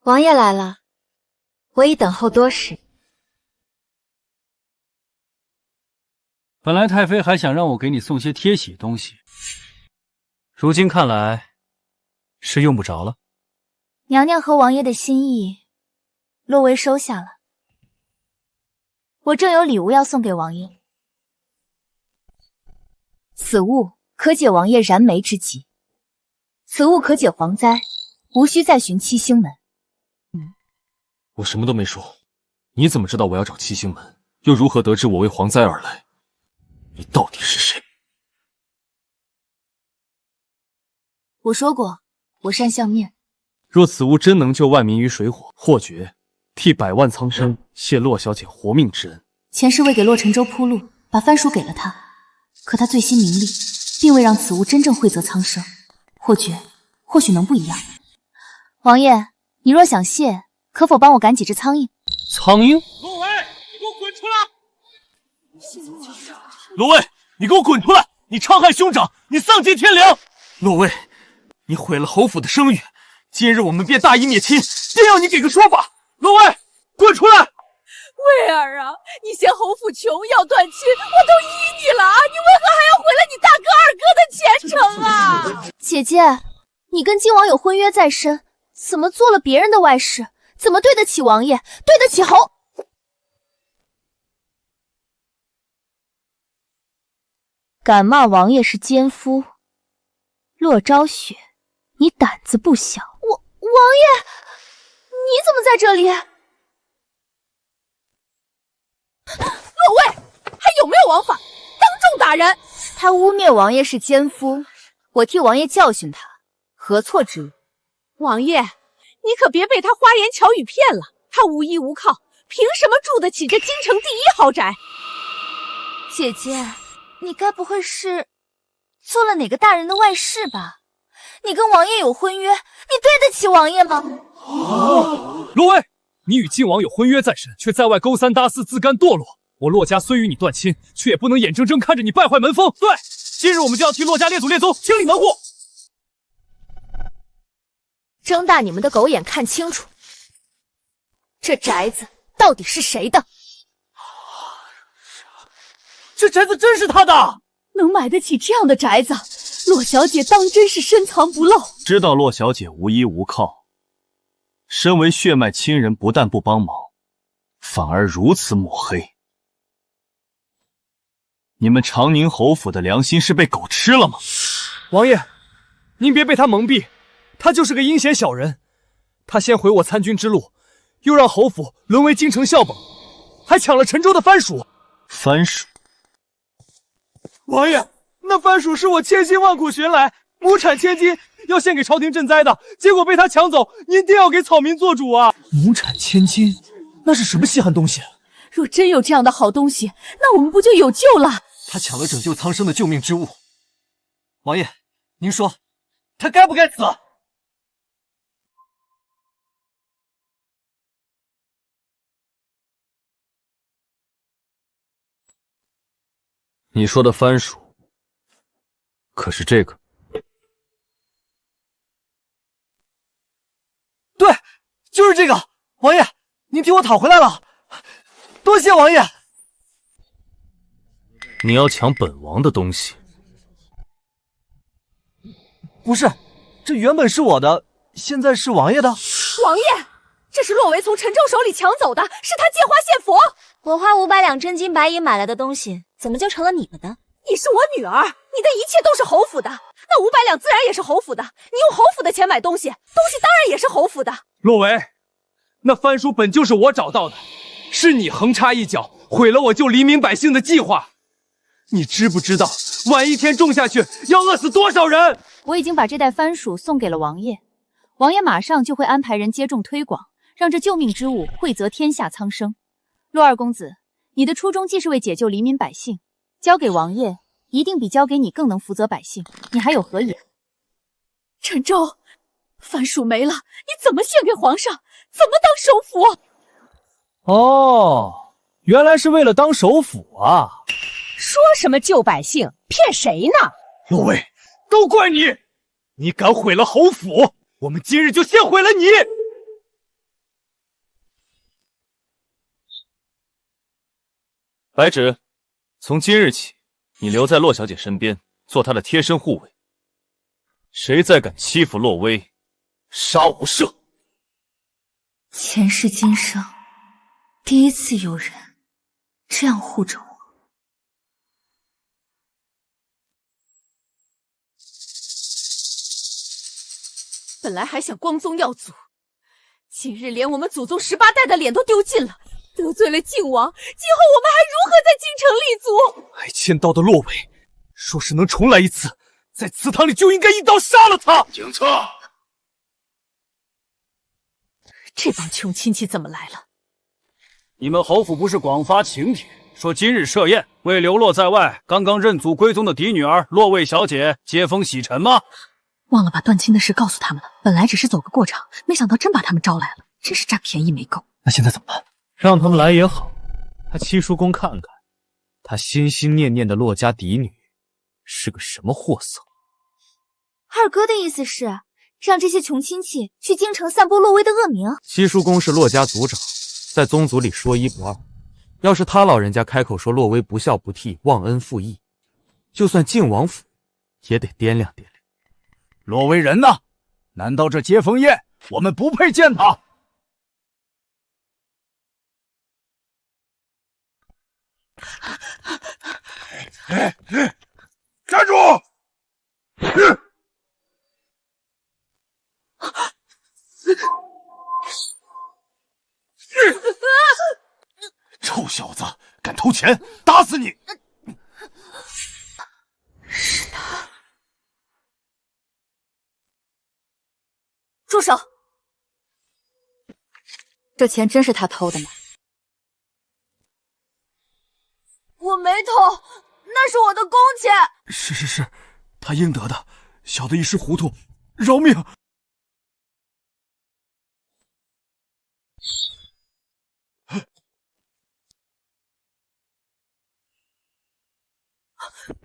王爷来了，我已等候多时。本来太妃还想让我给你送些贴喜东西，如今看来是用不着了。娘娘和王爷的心意，洛维收下了。我正有礼物要送给王爷，此物可解王爷燃眉之急，此物可解蝗灾，无需再寻七星门。我什么都没说，你怎么知道我要找七星门？又如何得知我为蝗灾而来？你到底是谁？我说过，我善相面。若此物真能救万民于水火，或绝替百万苍生谢洛小姐活命之恩。前世为给洛尘州铺路，把番薯给了他，可他醉心名利，并未让此物真正惠泽苍生。或绝，或许能不一样。王爷，你若想谢，可否帮我赶几只苍蝇？苍蝇？洛维，你给我滚出来！罗卫，你给我滚出来！你戕害兄长，你丧尽天良！罗卫，你毁了侯府的声誉，今日我们便大义灭亲，定要你给个说法！罗卫，滚出来！魏儿啊，你嫌侯府穷要断亲，我都依你了啊！你为何还要毁了你大哥二哥的前程啊？姐姐，你跟靖王有婚约在身，怎么做了别人的外事？怎么对得起王爷，对得起侯？敢骂王爷是奸夫，洛昭雪，你胆子不小。王爷，你怎么在这里？洛卫，还有没有王法？当众打人！他污蔑王爷是奸夫，我替王爷教训他，何错之有？王爷，你可别被他花言巧语骗了，他无依无靠，凭什么住得起这京城第一豪宅？姐姐，你该不会是做了哪个大人的外事吧？你跟王爷有婚约，你对得起王爷吗？罗威，你与靖王有婚约在身，却在外勾三搭四，自甘堕落。我洛家虽与你断亲，却也不能眼睁睁看着你败坏门风。对，今日我们就要替洛家列祖列宗清理门户。睁大你们的狗眼看清楚，这宅子到底是谁的？这宅子真是他的！能买得起这样的宅子，洛小姐当真是深藏不露。知道洛小姐无依无靠，身为血脉亲人，不但不帮忙，反而如此抹黑。你们长宁侯府的良心是被狗吃了吗？王爷，您别被他蒙蔽，他就是个阴险小人。他先毁我参军之路，又让侯府沦为京城笑柄，还抢了陈州的番薯。番薯？王爷，那番薯是我千辛万苦寻来，亩产1000斤，要献给朝廷赈灾的，结果被他抢走。您定要给草民做主啊！亩产1000斤，那是什么稀罕东西？若真有这样的好东西，那我们不就有救了？他抢了拯救苍生的救命之物。王爷，您说，他该不该死？你说的番薯，可是这个？对，就是这个。王爷，您替我讨回来了，多谢王爷。你要抢本王的东西？不是，这原本是我的，现在是王爷的。王爷，这是洛维从陈州手里抢走的，是他借花献佛。我花500两真金白银买来的东西，怎么就成了你们的？你是我女儿，你的一切都是侯府的，那500两自然也是侯府的。你用侯府的钱买东西，东西当然也是侯府的。洛维，那番薯本就是我找到的，是你横插一脚，毁了我救黎民百姓的计划。你知不知道，晚一天种下去，要饿死多少人？我已经把这袋番薯送给了王爷，王爷马上就会安排人接种推广，让这救命之物惠泽天下苍生。洛二公子，你的初衷既是为解救黎民百姓，交给王爷一定比交给你更能福泽百姓，你还有何言？陈州，番薯没了，你怎么献给皇上？怎么当首辅？哦，原来是为了当首辅啊！说什么救百姓，骗谁呢？洛威，都怪你！你敢毁了侯府，我们今日就先毁了你！白芷，从今日起，你留在洛小姐身边，做她的贴身护卫。谁再敢欺负洛威，杀无赦！前世今生，第一次有人这样护着我。本来还想光宗耀祖，今日连我们祖宗18代的脸都丢尽了，得罪了靖王，今后我们还如何在京城立足？挨千刀的洛威，若是能重来一次，在祠堂里就应该一刀杀了他。警策！这帮穷亲戚怎么来了？你们侯府不是广发请帖，说今日设宴，为流落在外、刚刚认祖归宗的嫡女儿洛卫小姐接风洗尘吗？忘了把断亲的事告诉他们了。本来只是走个过场，没想到真把他们招来了，真是占便宜没够。那现在怎么办？让他们来也好，他七叔公看看，他心心念念的洛家嫡女是个什么货色。二哥的意思是让这些穷亲戚去京城散播洛威的恶名。七叔公是洛家族长，在宗族里说一不二。要是他老人家开口说洛威不孝不悌、忘恩负义，就算靖王府也得掂量掂量。洛威人呢？难道这接风宴我们不配见他？站住！臭小子，敢偷钱，打死你！是他。住手！这钱真是他偷的吗？我没偷，那是我的工钱。是，他应得的，小的一时糊涂，饶命！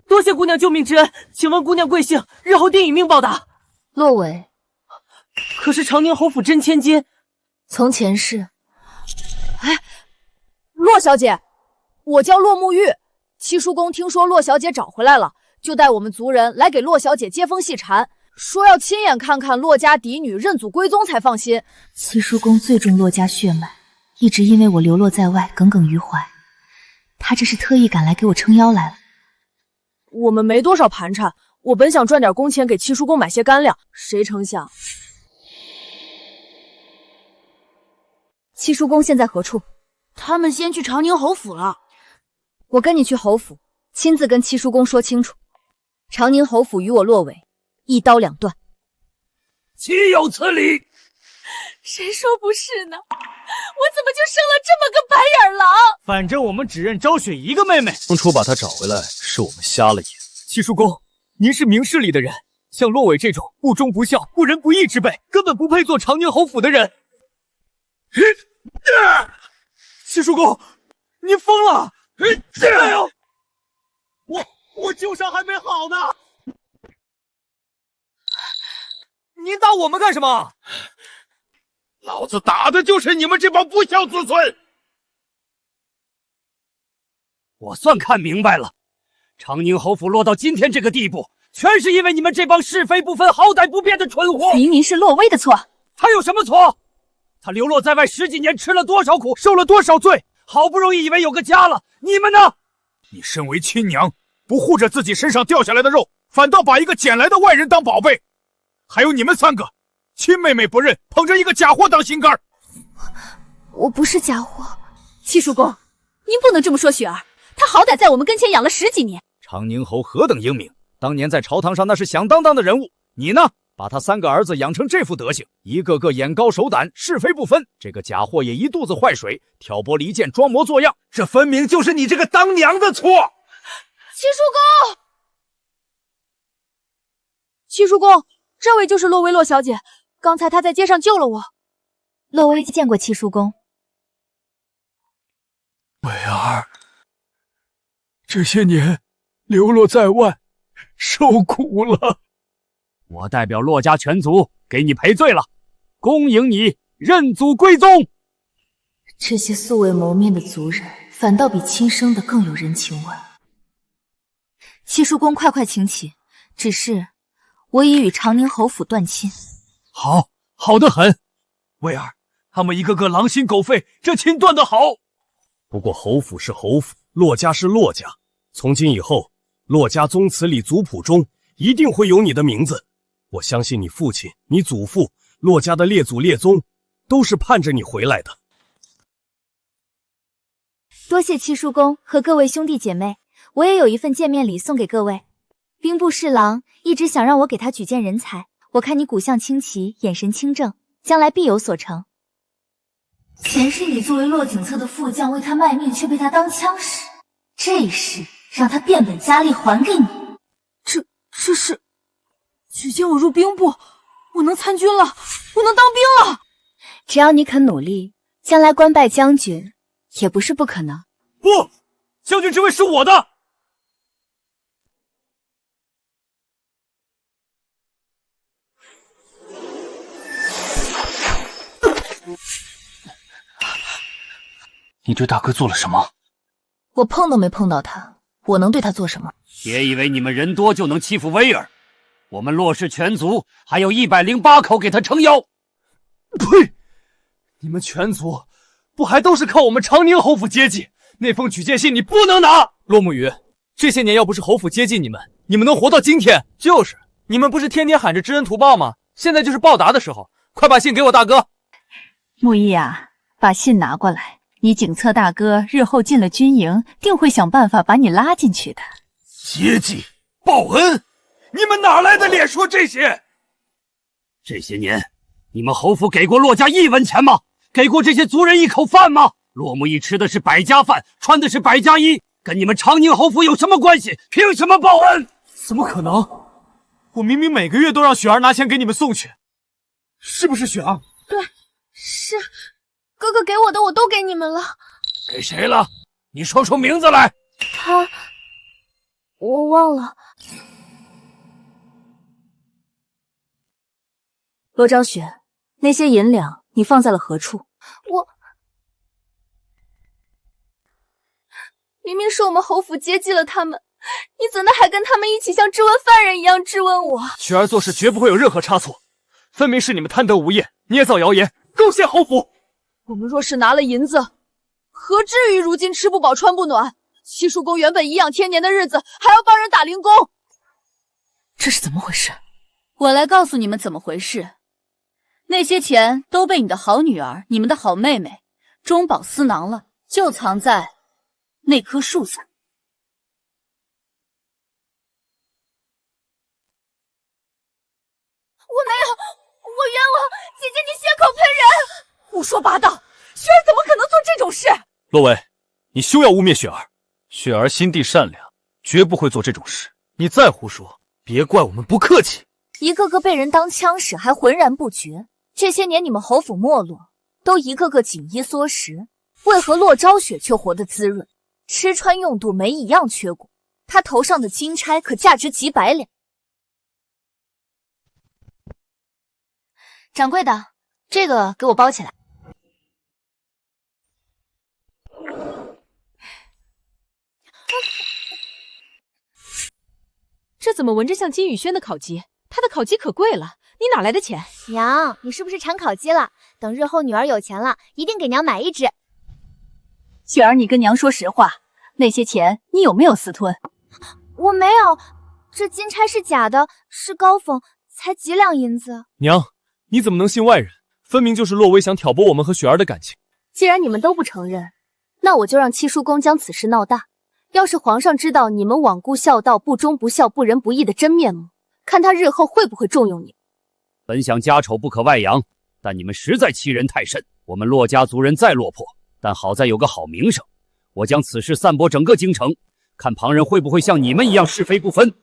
多谢姑娘救命之恩，请问姑娘贵姓？日后定以命报答。洛伟，可是长宁侯府真千金，从前是。哎，洛小姐，我叫洛沐玉。七叔公听说洛小姐找回来了，就带我们族人来给洛小姐接风细禅，说要亲眼看看洛家嫡女认祖归宗才放心。七叔公最重洛家血脉，一直因为我流落在外耿耿于怀，他这是特意赶来给我撑腰来了。我们没多少盘缠，我本想赚点工钱给七叔公买些干粮，谁成想……七叔公现在何处？他们先去长宁侯府了。我跟你去侯府，亲自跟七叔公说清楚。长宁侯府与我洛伟一刀两断。岂有此理！谁说不是呢？我怎么就生了这么个白眼狼？反正我们只认昭雪一个妹妹。当初把她找回来，是我们瞎了眼。七叔公，您是明事理的人，像洛伟这种不忠不孝、不仁不义之辈，根本不配做长宁侯府的人。七叔公，您疯了！哎呦，我旧伤还没好呢。您打我们干什么？老子打的就是你们这帮不孝子孙！我算看明白了，长宁侯府落到今天这个地步，全是因为你们这帮是非不分、好歹不辨的蠢货。明明是洛威的错，他有什么错？他流落在外10几年，吃了多少苦，受了多少罪，好不容易以为有个家了，你们呢？你身为亲娘，不护着自己身上掉下来的肉，反倒把一个捡来的外人当宝贝。还有你们3个，亲妹妹不认，捧着一个假货当心肝。我不是假货。七叔公，您不能这么说雪儿，她好歹在我们跟前养了10几年。长宁侯何等英明，当年在朝堂上那是响当当的人物。你呢，把他3个儿子养成这副德行，一个个眼高手胆，是非不分，这个假货也一肚子坏水，挑拨离间，装模作样，这分明就是你这个当娘的错。七叔公，七叔公，这位就是洛威洛小姐，刚才她在街上救了我。洛威见过七叔公。伟儿，这些年流落在外，受苦了。我代表洛家全族给你赔罪了，恭迎你认祖归宗。这些素未谋面的族人，反倒比亲生的更有人情味。七叔公，快请起。只是我已与长宁侯府断亲。好得很。伟儿，他们一个个狼心狗肺，这亲断得好。不过侯府是侯府，洛家是洛家，从今以后，洛家宗祠里族谱中一定会有你的名字。我相信你父亲、你祖父、洛家的列祖列宗，都是盼着你回来的。多谢七叔公和各位兄弟姐妹，我也有一份见面礼送给各位。兵部侍郎一直想让我给他举荐人才，我看你骨相清奇，眼神清正，将来必有所成。前世你作为洛景策的副将为他卖命，却被他当枪使，这一世让他变本加厉还给你。这是举荐我入兵部，我能参军了，我能当兵了。只要你肯努力，将来官拜将军也不是不可能。不，将军之位是我的。你对大哥做了什么？我碰都没碰到他，我能对他做什么？别以为你们人多就能欺负威尔，我们洛氏全族还有108口给他撑腰。呸！你们全族不还都是靠我们长宁侯府接济？那封举荐信你不能拿。洛沐雨，这些年要不是侯府接济你们，你们能活到今天？就是，你们不是天天喊着知恩图报吗？现在就是报答的时候，快把信给我大哥。沐衣啊，把信拿过来。你景策大哥日后进了军营，定会想办法把你拉进去的。接济？报恩？你们哪来的脸说这些？这些年，你们侯府给过骆家1文钱吗？给过这些族人一口饭吗？骆木易吃的是百家饭，穿的是百家衣，跟你们长宁侯府有什么关系？凭什么报恩？怎么可能？我明明每个月都让雪儿拿钱给你们送去，是不是雪儿？对，是哥哥给我的，我都给你们了。给谁了？你说出名字来。我忘了。罗昭雪，那些银两你放在了何处？明明是我们侯府接济了他们，你怎的还跟他们一起像质问犯人一样质问我？雪儿做事绝不会有任何差错，分明是你们贪得无厌，捏造谣言，构陷侯府。我们若是拿了银子，何至于如今吃不饱穿不暖？七叔公原本颐养天年的日子，还要帮人打零工，这是怎么回事？我来告诉你们怎么回事。那些钱都被你的好女儿、你们的好妹妹中饱私囊了，就藏在那棵树下。我没有，我冤枉！姐姐，你血口喷人！胡说八道！雪儿怎么可能做这种事？洛薇，你休要污蔑雪儿。雪儿心地善良，绝不会做这种事。你再胡说，别怪我们不客气。一个个被人当枪使，还浑然不觉。这些年你们侯府没落，都一个个紧衣缩食，为何骆昭雪却活得滋润，吃穿用度没一样缺过？她头上的金钗可价值几百两。掌柜的，这个给我包起来。这怎么闻着像金宇轩的烤鸡？他的烤鸡可贵了，你哪来的钱？娘，你是不是馋烤鸡了？等日后女儿有钱了，一定给娘买一只。雪儿，你跟娘说实话，那些钱你有没有私吞？我没有，这金钗是假的，是高讽，才几两银子。娘，你怎么能信外人？分明就是洛薇想挑拨我们和雪儿的感情。既然你们都不承认，那我就让七叔公将此事闹大。要是皇上知道你们罔顾孝道、不忠不孝、不仁不义的真面目，看他日后会不会重用你。本想家丑不可外扬，但你们实在欺人太甚。我们骆家族人再落魄，但好在有个好名声。我将此事散播整个京城，看旁人会不会像你们一样是非不分。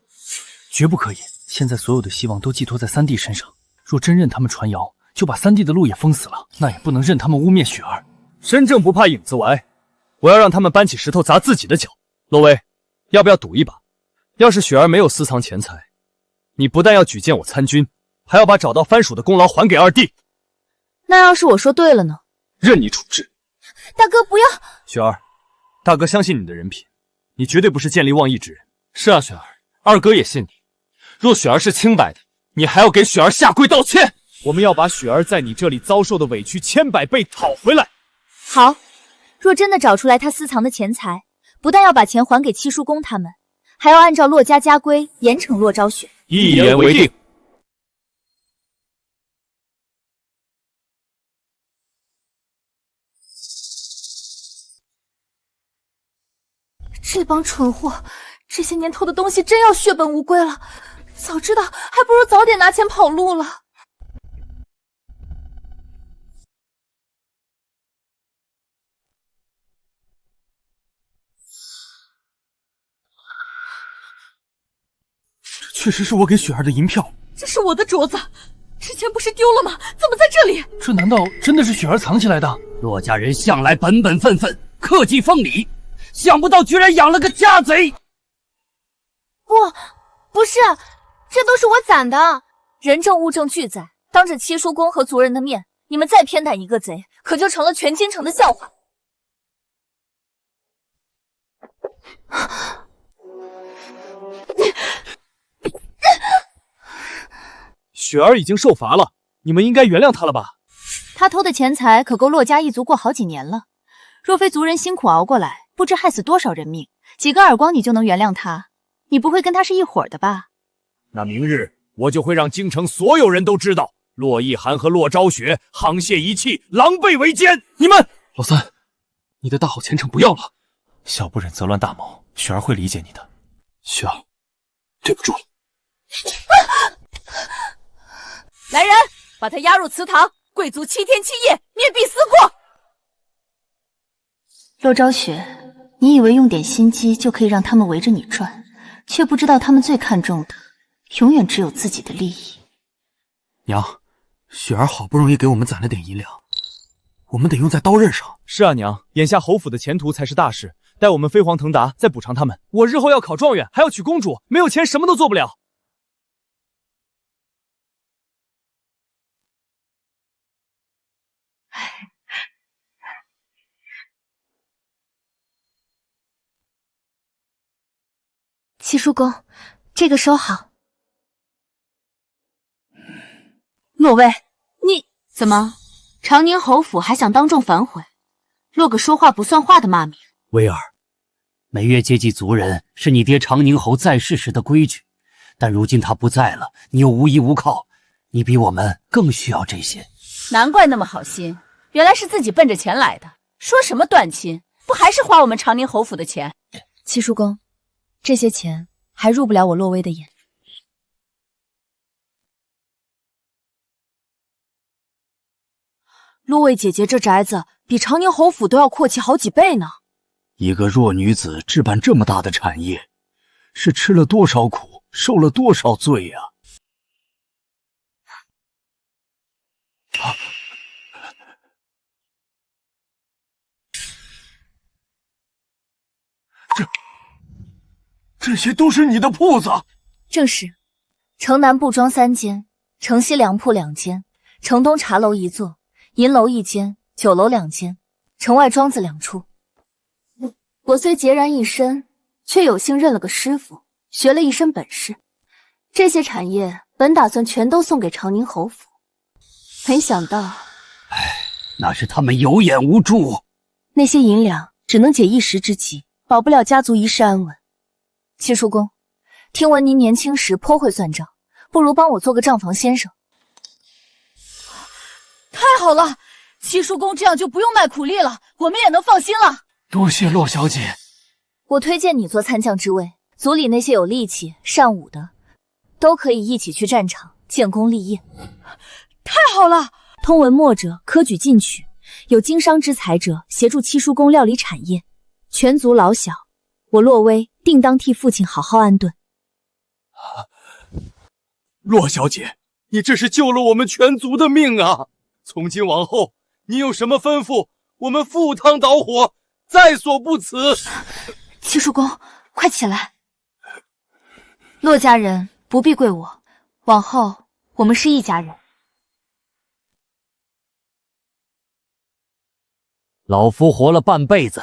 绝不可以！现在所有的希望都寄托在三弟身上，若真任他们传谣，就把三弟的路也封死了。那也不能任他们污蔑雪儿。身正不怕影子歪，我要让他们搬起石头砸自己的脚。洛薇，要不要赌一把？要是雪儿没有私藏钱财，你不但要举荐我参军，还要把找到番薯的功劳还给二弟。那要是我说对了呢？任你处置。大哥不要！雪儿，大哥相信你的人品，你绝对不是见利忘义之人。是啊，雪儿，二哥也信你。若雪儿是清白的，你还要给雪儿下跪道歉。我们要把雪儿在你这里遭受的委屈10000倍讨回来。好，若真的找出来他私藏的钱财，不但要把钱还给七叔公他们，还要按照骆家家规严惩骆昭雪。一言为定。这帮蠢货，这些年偷的东西真要血本无归了。早知道，还不如早点拿钱跑路了。确实是我给雪儿的银票。这是我的镯子，之前不是丢了吗？怎么在这里？这难道真的是雪儿藏起来的？骆家人向来本本分分，克己奉礼，想不到居然养了个家贼。不是，这都是我攒的，人证物证俱在，当着七叔公和族人的面，你们再偏袒一个贼，可就成了全京城的笑话。雪儿已经受罚了，你们应该原谅她了吧？他偷的钱财可够骆家一族过好几年了，若非族人辛苦熬过来，不知害死多少人命。几个耳光你就能原谅他？你不会跟他是一伙的吧？那明日我就会让京城所有人都知道，骆奕寒和骆昭雪沆瀣一气，狼狈为奸。你们，老三，你的大好前程不要了。小不忍则乱大谋，雪儿会理解你的。雪儿，对不住。来人，把他押入祠堂，贵族7天7夜，面壁思过。洛昭雪，你以为用点心机就可以让他们围着你转，却不知道他们最看重的，永远只有自己的利益。娘，雪儿好不容易给我们攒了点银两，我们得用在刀刃上。是啊，娘，眼下侯府的前途才是大事，待我们飞黄腾达，再补偿他们。我日后要考状元，还要娶公主，没有钱什么都做不了。七叔公，这个收好。洛薇，你怎么？长宁侯府还想当众反悔，落个说话不算话的骂名？薇儿，每月接济族人是你爹长宁侯在世时的规矩，但如今他不在了，你又无依无靠，你比我们更需要这些。难怪那么好心，原来是自己奔着钱来的。说什么断亲，不还是花我们长宁侯府的钱？七叔公，这些钱还入不了我洛薇的眼。洛薇姐姐这宅子比长宁侯府都要阔气好几倍呢。一个弱女子置办这么大的产业，是吃了多少苦，受了多少罪呀！这些都是你的铺子？正是，城南布庄3间，城西粮铺2间，城东茶楼1座，银楼1间，酒楼2间，城外庄子2处。我虽孑然一身，却有幸认了个师傅，学了一身本事。这些产业本打算全都送给长宁侯府，没想到，那是他们有眼无珠。那些银两只能解一时之急，保不了家族一世安稳。七叔公，听闻您年轻时颇会算账，不如帮我做个账房先生。太好了，七叔公这样就不用卖苦力了，我们也能放心了。多谢洛小姐。我推荐你做参将之位，族里那些有力气、善武的，都可以一起去战场建功立业。太好了！通文墨者科举进取，有经商之才者协助七叔公料理产业，全族老小，我洛薇定当替父亲好好安顿。洛小姐，你这是救了我们全族的命啊！从今往后，你有什么吩咐，我们赴汤蹈火，在所不辞。七叔公，快起来！洛家人不必跪我，往后我们是一家人。老夫活了半辈子，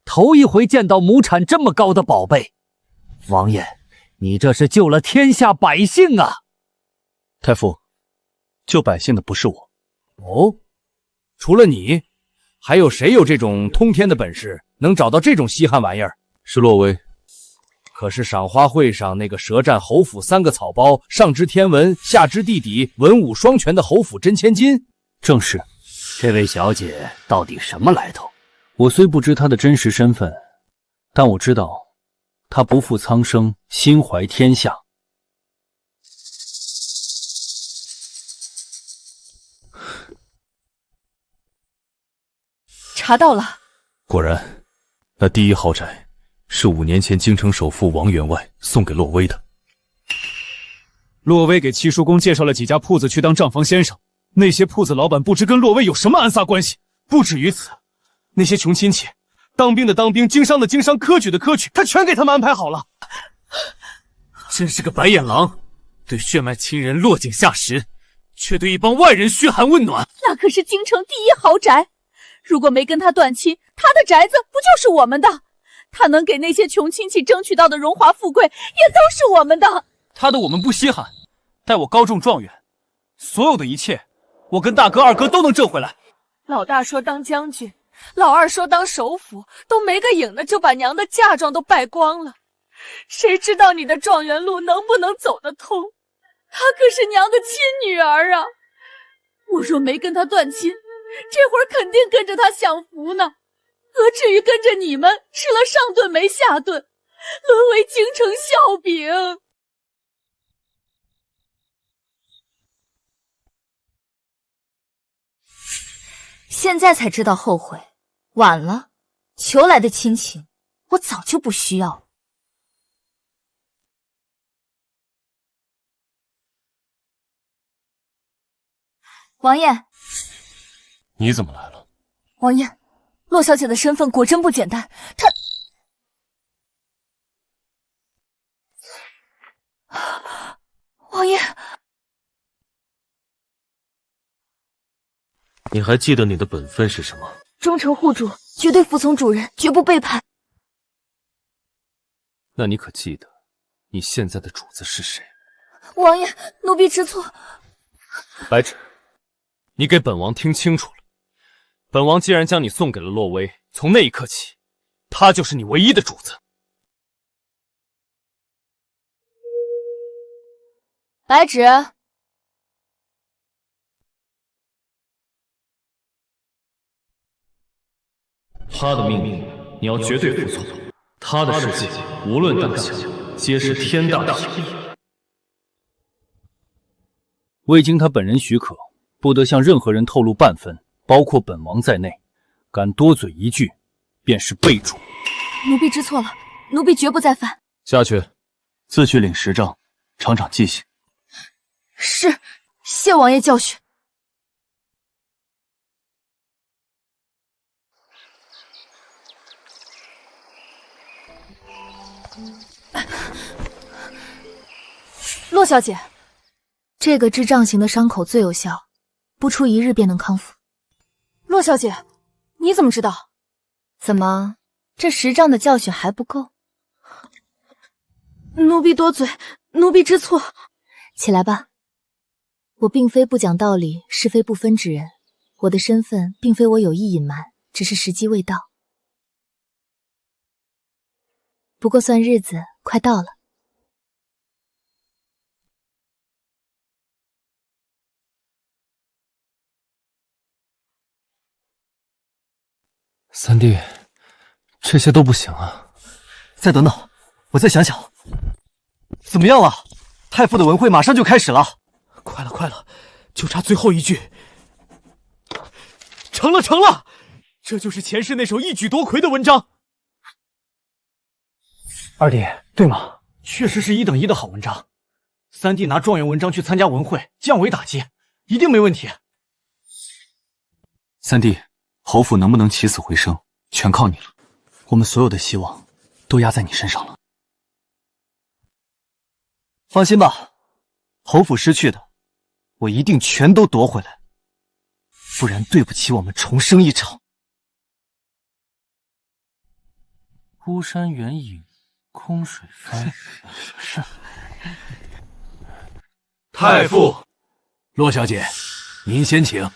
头一回见到亩产这么高的宝贝。王爷，你这是救了天下百姓啊！太傅，救百姓的不是我。哦，除了你，还有谁有这种通天的本事，能找到这种稀罕玩意儿？是洛薇。可是赏花会上那个舌战侯府3个草包，上知天文，下知地理，文武双全的侯府真千金？正是。这位小姐到底什么来头？我虽不知她的真实身份，但我知道她不负苍生，心怀天下。查到了，果然，那第一豪宅是5年前京城首富王员外送给洛薇的。洛薇给七叔公介绍了几家铺子去当账房先生，那些铺子老板不知跟洛薇有什么暗撒关系。不止于此，那些穷亲戚，当兵的当兵，经商的经商，科举的科举，他全给他们安排好了。真是个白眼狼，对血脉亲人落井下石，却对一帮外人嘘寒问暖。那可是京城第一豪宅，如果没跟他断亲，他的宅子不就是我们的？他能给那些穷亲戚争取到的荣华富贵，也都是我们的。他的我们不稀罕，待我高中状元，所有的一切，我跟大哥、二哥都能挣回来。老大说当将军，老二说当首辅，都没个影的就把娘的嫁妆都败光了。谁知道你的状元路能不能走得通？她可是娘的亲女儿啊！我若没跟她断亲，这会儿肯定跟着她享福呢。何至于跟着你们吃了上顿没下顿，沦为京城笑柄？现在才知道后悔，晚了。求来的亲情，我早就不需要了。王爷，你怎么来了？王爷，洛小姐的身份果真不简单，她……王爷，你还记得你的本分是什么？忠诚护主，绝对服从主人，绝不背叛。那你可记得你现在的主子是谁？王爷，奴婢知错。白芷，你给本王听清楚了，本王既然将你送给了洛威，从那一刻起，他就是你唯一的主子。白芷，他的命令你要绝对服从，他的世界无论大小，皆是天大的铁律。未经他本人许可，不得向任何人透露半分，包括本王在内。敢多嘴一句，便是背主。奴婢知错了，奴婢绝不再犯。下去，自去领时杖，长长记性。是，谢王爷教训。洛小姐，这个支杖形的伤口最有效，不出1日便能康复。洛小姐，你怎么知道？怎么，这10杖的教训还不够？奴婢多嘴，奴婢知错。起来吧。我并非不讲道理、是非不分之人，我的身份并非我有意隐瞒，只是时机未到。不过算日子快到了。三弟，这些都不行啊！再等等，我再想想。怎么样了？太傅的文会马上就开始了。快了，快了，就差最后一句。成了，成了！这就是前世那首一举夺魁的文章。二弟，对吗？确实是1等1的好文章。三弟拿状元文章去参加文会，降维打击，一定没问题。三弟，侯府能不能起死回生，全靠你了。我们所有的希望都压在你身上了。放心吧，侯府失去的，我一定全都夺回来，不然对不起我们重生一场。孤山远影空水翻。太傅，洛小姐，您先请。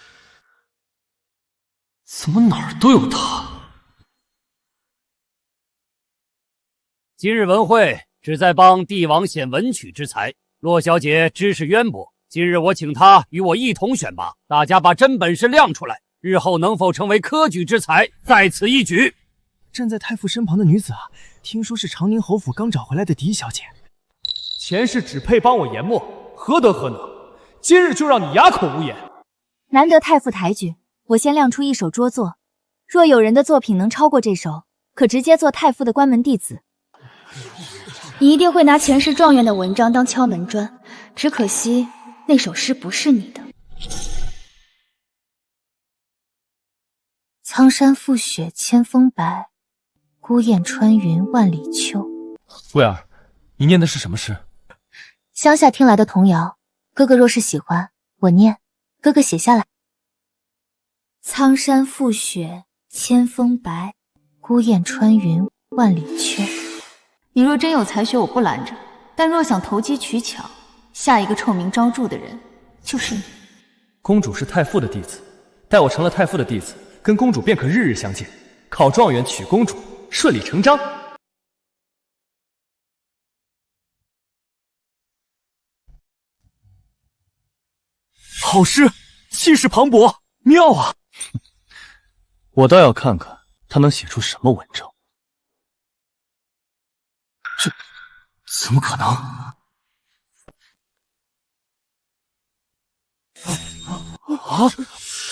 怎么哪儿都有他？今日文会旨在帮帝王选文曲之才，洛小姐知识渊博，今日我请她与我一同选拔，大家把真本事亮出来，日后能否成为科举之才，在此一举。站在太傅身旁的女子啊，听说是长宁侯府刚找回来的狄小姐。前世只配帮我研墨，何德何能？今日就让你哑口无言。难得太傅抬举，我先亮出一首拙作，若有人的作品能超过这首，可直接做太傅的关门弟子。你一定会拿前世状元的文章当敲门砖，只可惜那首诗不是你的。苍山覆雪千峰白，孤雁穿云万里秋。魏儿，你念的是什么诗？乡下听来的童谣，哥哥若是喜欢，我念，哥哥写下来。苍山覆雪千峰白，孤雁穿云万里秋。你若真有才学，我不拦着，但若想投机取巧，下一个臭名昭著的人就是你。公主是太傅的弟子，待我成了太傅的弟子，跟公主便可日日相见，考状元娶公主，顺理成章。好诗，气势磅礴，妙啊！我倒要看看他能写出什么文章。这怎么可能？啊！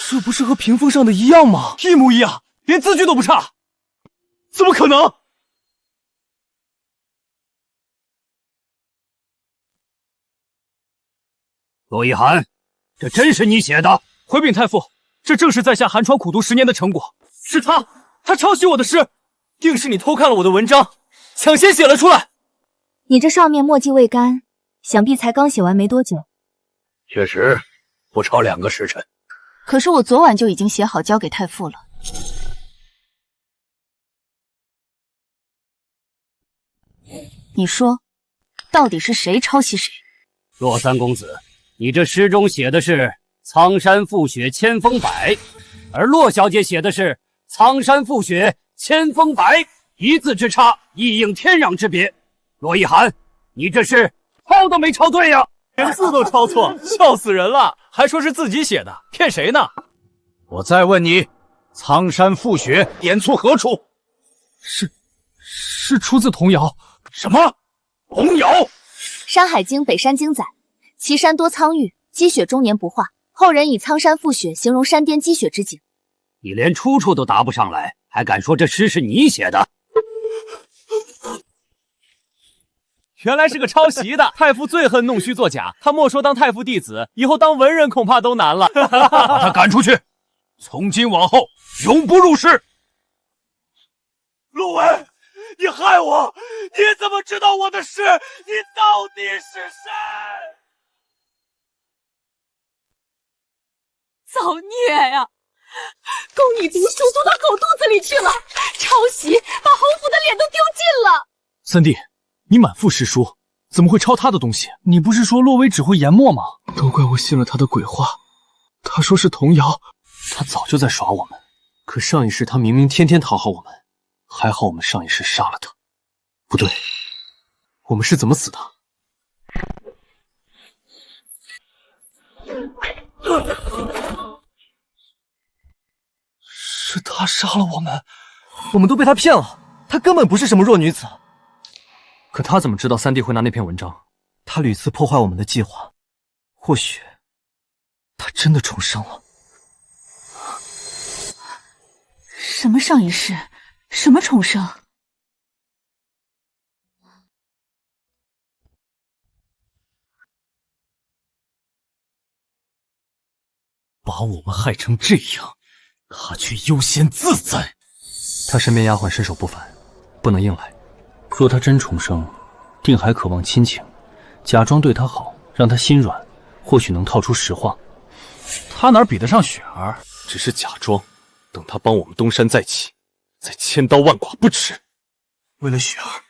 这不是和屏风上的一样吗？一模一样，连字句都不差，怎么可能？罗一涵，这真是你写的？回禀太傅，这正是在下寒窗苦读10年的成果。是他抄袭我的诗，定是你偷看了我的文章，抢先写了出来。你这上面墨迹未干，想必才刚写完没多久。确实，不超2个时辰。可是我昨晚就已经写好交给太傅了。你说，到底是谁抄袭谁？洛三公子，你这诗中写的是苍山覆雪千峰白，而洛小姐写的是苍山覆雪千峰白，一字之差，一应天壤之别。罗一涵，你这是抄都没抄对呀，连字都抄错，笑死人了！还说是自己写的，骗谁呢？我再问你，苍山覆雪点出何处？是出自童谣。什么？童谣？《山海经·北山经》载，其山多苍郁，积雪终年不化。后人以苍山覆雪形容山巅积雪之景。你连出处都答不上来，还敢说这诗是你写的？原来是个抄袭的。太傅最恨弄虚作假，他莫说当太傅弟子，以后当文人恐怕都难了。把他赶出去，从今往后永不入室。陆伟，你害我！你怎么知道我的事？你到底是谁？造孽呀！供你读书读到狗肚子里去了，抄袭把侯府的脸都丢尽了。三弟，你满腹诗书，怎么会抄他的东西？你不是说洛威只会研墨吗？都怪我信了他的鬼话，他说是童谣，他早就在耍我们。可上一世他明明天天讨好我们，还好我们上一世杀了他。不对，我们是怎么死的？是他杀了我们，我们都被他骗了。他根本不是什么弱女子。可他怎么知道三弟会拿那篇文章？他屡次破坏我们的计划，或许他真的重生了。什么上一世？什么重生？把我们害成这样，他却悠闲自在。他身边丫鬟身手不凡，不能硬来。若他真重生，定还渴望亲情，假装对他好，让他心软，或许能套出实话。他哪比得上雪儿？只是假装，等他帮我们东山再起，再千刀万剐不迟。为了雪儿，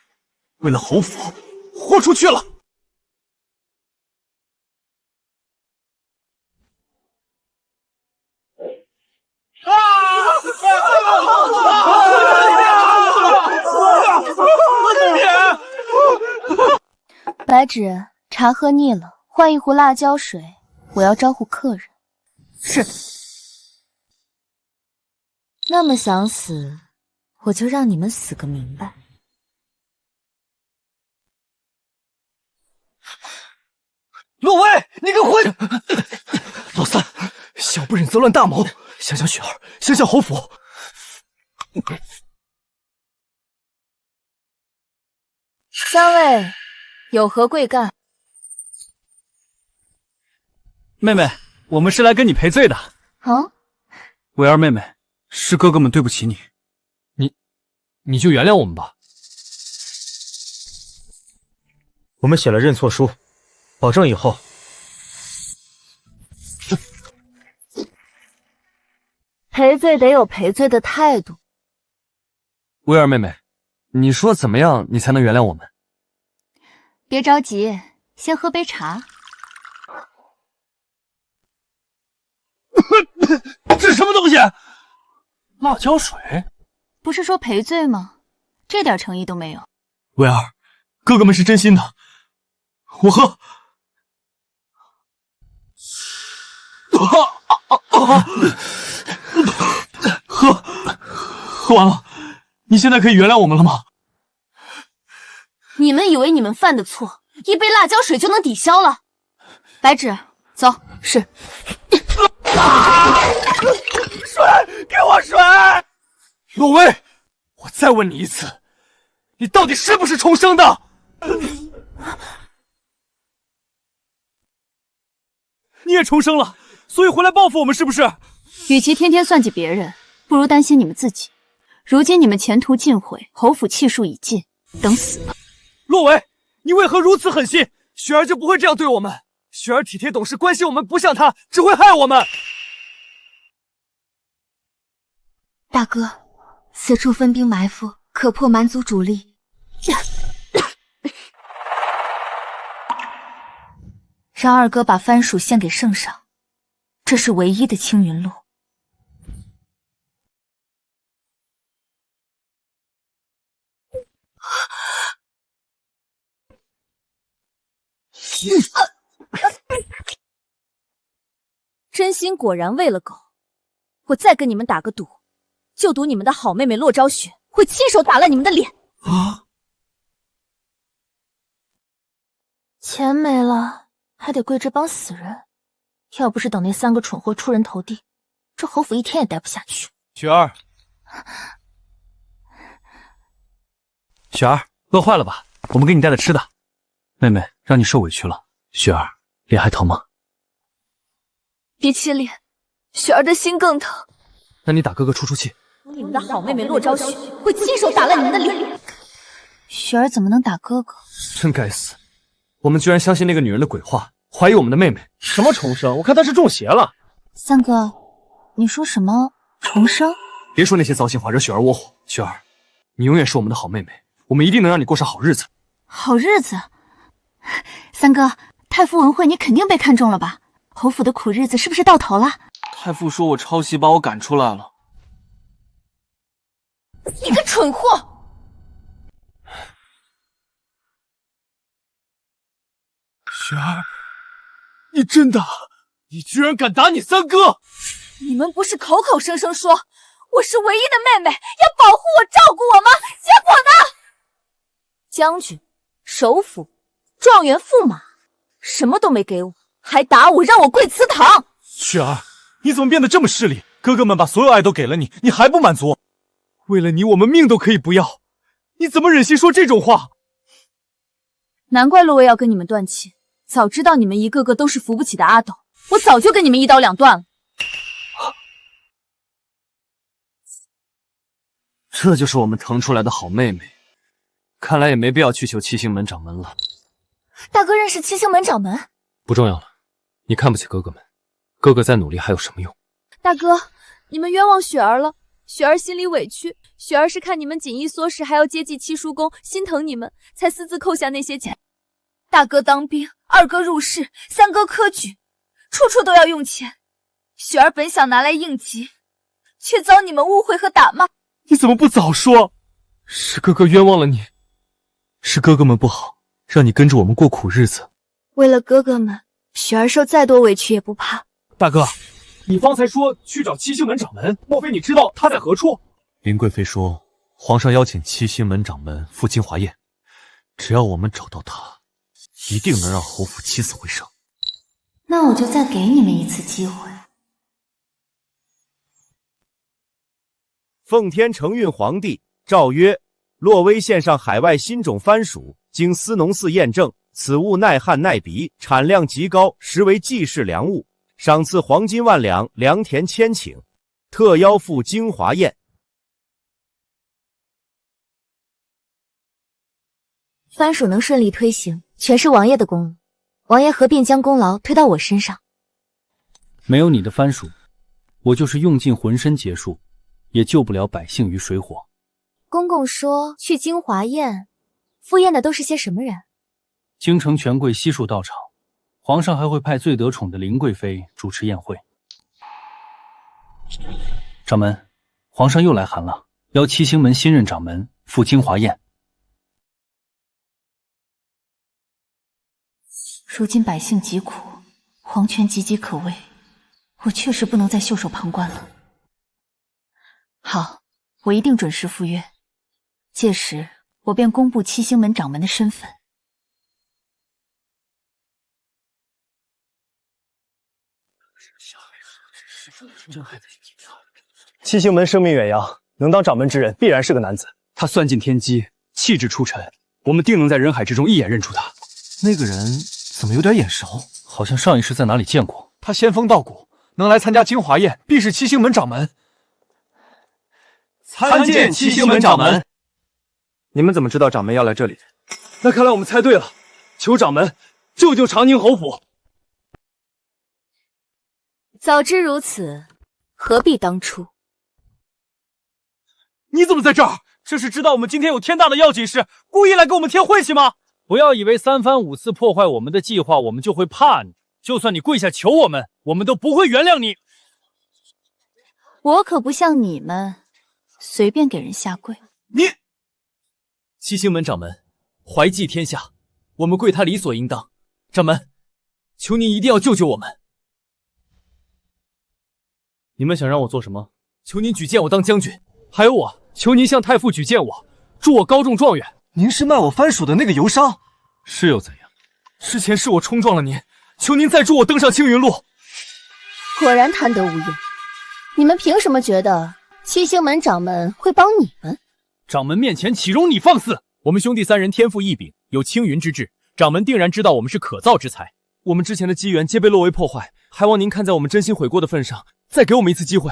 为了侯府，豁出去了。白芷，茶喝腻了，换一壶辣椒水，我要招呼客人。是。那么想死，我就让你们死个明白。洛威，你个混！老三，小不忍则乱大谋。想想雪儿，想想侯府。三位有何贵干？妹妹，我们是来跟你赔罪的。啊？维儿妹妹，是哥哥们对不起你，你就原谅我们吧。我们写了认错书，保证以后。赔罪得有赔罪的态度。薇儿妹妹，你说怎么样你才能原谅我们？别着急，先喝杯茶。这什么东西？辣椒水？不是说赔罪吗？这点诚意都没有。薇儿，哥哥们是真心的，我喝。喝完了，你现在可以原谅我们了吗？你们以为你们犯的错，一杯辣椒水就能抵消了？白芷，走。是。水，给我水！洛威，我再问你一次，你到底是不是重生的？你也重生了，所以回来报复我们是不是？与其天天算计别人，不如担心你们自己。如今你们前途尽毁，侯府气数已尽，等死吧！洛维，你为何如此狠心？雪儿就不会这样对我们。雪儿体贴懂事，关心我们，不像她，只会害我们。大哥，此处分兵埋伏，可破蛮族主力。让二哥把番薯献给圣上，这是唯一的青云路。真心果然喂了狗，我再跟你们打个赌，就赌你们的好妹妹洛昭雪会亲手打烂你们的脸。钱没了，还得跪这帮死人。要不是等那3个蠢货出人头地，这侯府一天也待不下去。雪儿，雪儿，饿坏了吧？我们给你带了吃的。妹妹，让你受委屈了。雪儿，脸还疼吗？比起脸，雪儿的心更疼。那你打哥哥出出气。你们的好妹妹洛昭雪会亲手打烂你们的脸。雪儿怎么能打哥哥？真该死！我们居然相信那个女人的鬼话，怀疑我们的妹妹。什么重生？我看她是中邪了。三哥，你说什么重生？别说那些糟心话，惹雪儿窝火。雪儿，你永远是我们的好妹妹，我们一定能让你过上好日子。好日子？三哥，太傅文慧你肯定被看中了吧？侯府的苦日子是不是到头了？太傅说我抄袭把我赶出来了。你个蠢货！雪儿，你真的，你居然敢打你三哥！你们不是口口声声说我是唯一的妹妹，要保护我、照顾我吗？结果呢？将军、首辅、状元、驸马，什么都没给我，还打我，让我跪祠堂。雪儿，你怎么变得这么势利？哥哥们把所有爱都给了你，你还不满足？为了你，我们命都可以不要，你怎么忍心说这种话？难怪洛威要跟你们断亲，早知道你们一个个都是扶不起的阿斗，我早就跟你们一刀两断了。这就是我们腾出来的好妹妹，看来也没必要去求七星门掌门了。大哥认识七星门掌门？不重要了，你看不起哥哥们，哥哥再努力还有什么用？大哥，你们冤枉雪儿了，雪儿心里委屈。雪儿是看你们锦衣缩食，还要接济七叔公，心疼你们，才私自扣下那些钱。大哥当兵，二哥入仕，三哥科举，处处都要用钱。雪儿本想拿来应急，却遭你们误会和打骂。你怎么不早说？是哥哥冤枉了你，是哥哥们不好，让你跟着我们过苦日子。为了哥哥们，雪儿受再多委屈也不怕。大哥，你方才说去找七星门掌门，莫非你知道他在何处？林贵妃说，皇上邀请七星门掌门赴金华宴，只要我们找到他，一定能让侯府起死回生。那我就再给你们一次机会。奉天承运皇帝诏曰：洛威献上海外新种番薯，经司农司验证，此物耐旱耐鼻，产量极高，实为济世良物，赏赐黄金1万两，良田1000顷，特邀赴京华宴。番薯能顺利推行，全是王爷的功劳。王爷何便将功劳推到我身上？没有你的番薯，我就是用尽浑身解数，也救不了百姓于水火。公公说去京华宴，赴宴的都是些什么人？京城权贵悉数到场，皇上还会派最得宠的林贵妃主持宴会。掌门，皇上又来函了，邀七星门新任掌门赴京华宴。如今百姓疾苦，皇权岌岌可危，我确实不能再袖手旁观了。好，我一定准时赴约，届时我便公布七星门掌门的身份。七星门声名远扬，能当掌门之人必然是个男子。他算尽天机，气质出尘，我们定能在人海之中一眼认出他。那个人怎么有点眼熟？好像上一世在哪里见过。他仙风道骨，能来参加京华宴，必是七星门掌门。参见七星门掌门。你们怎么知道掌门要来这里？那看来我们猜对了，求掌门救救长宁侯府。早知如此，何必当初？你怎么在这儿？这是知道我们今天有天大的要紧事，故意来给我们添晦气吗？不要以为三番五次破坏我们的计划，我们就会怕你。就算你跪下求我们，我们都不会原谅你。我可不像你们，随便给人下跪。你，七星门掌门怀济天下，我们跪他理所应当。掌门，求您一定要救救我们。你们想让我做什么？求您举荐我当将军。还有我，求您向太傅举荐我，祝我高中状元。您是卖我番薯的那个游商，是又怎样？之前是我冲撞了您，求您再助我登上青云路。果然贪得无厌，你们凭什么觉得七星门掌门会帮你们？掌门面前岂容你放肆！我们兄弟三人天赋异禀，有青云之志，掌门定然知道我们是可造之材。我们之前的机缘皆被洛威破坏，还望您看在我们真心悔过的份上，再给我们一次机会。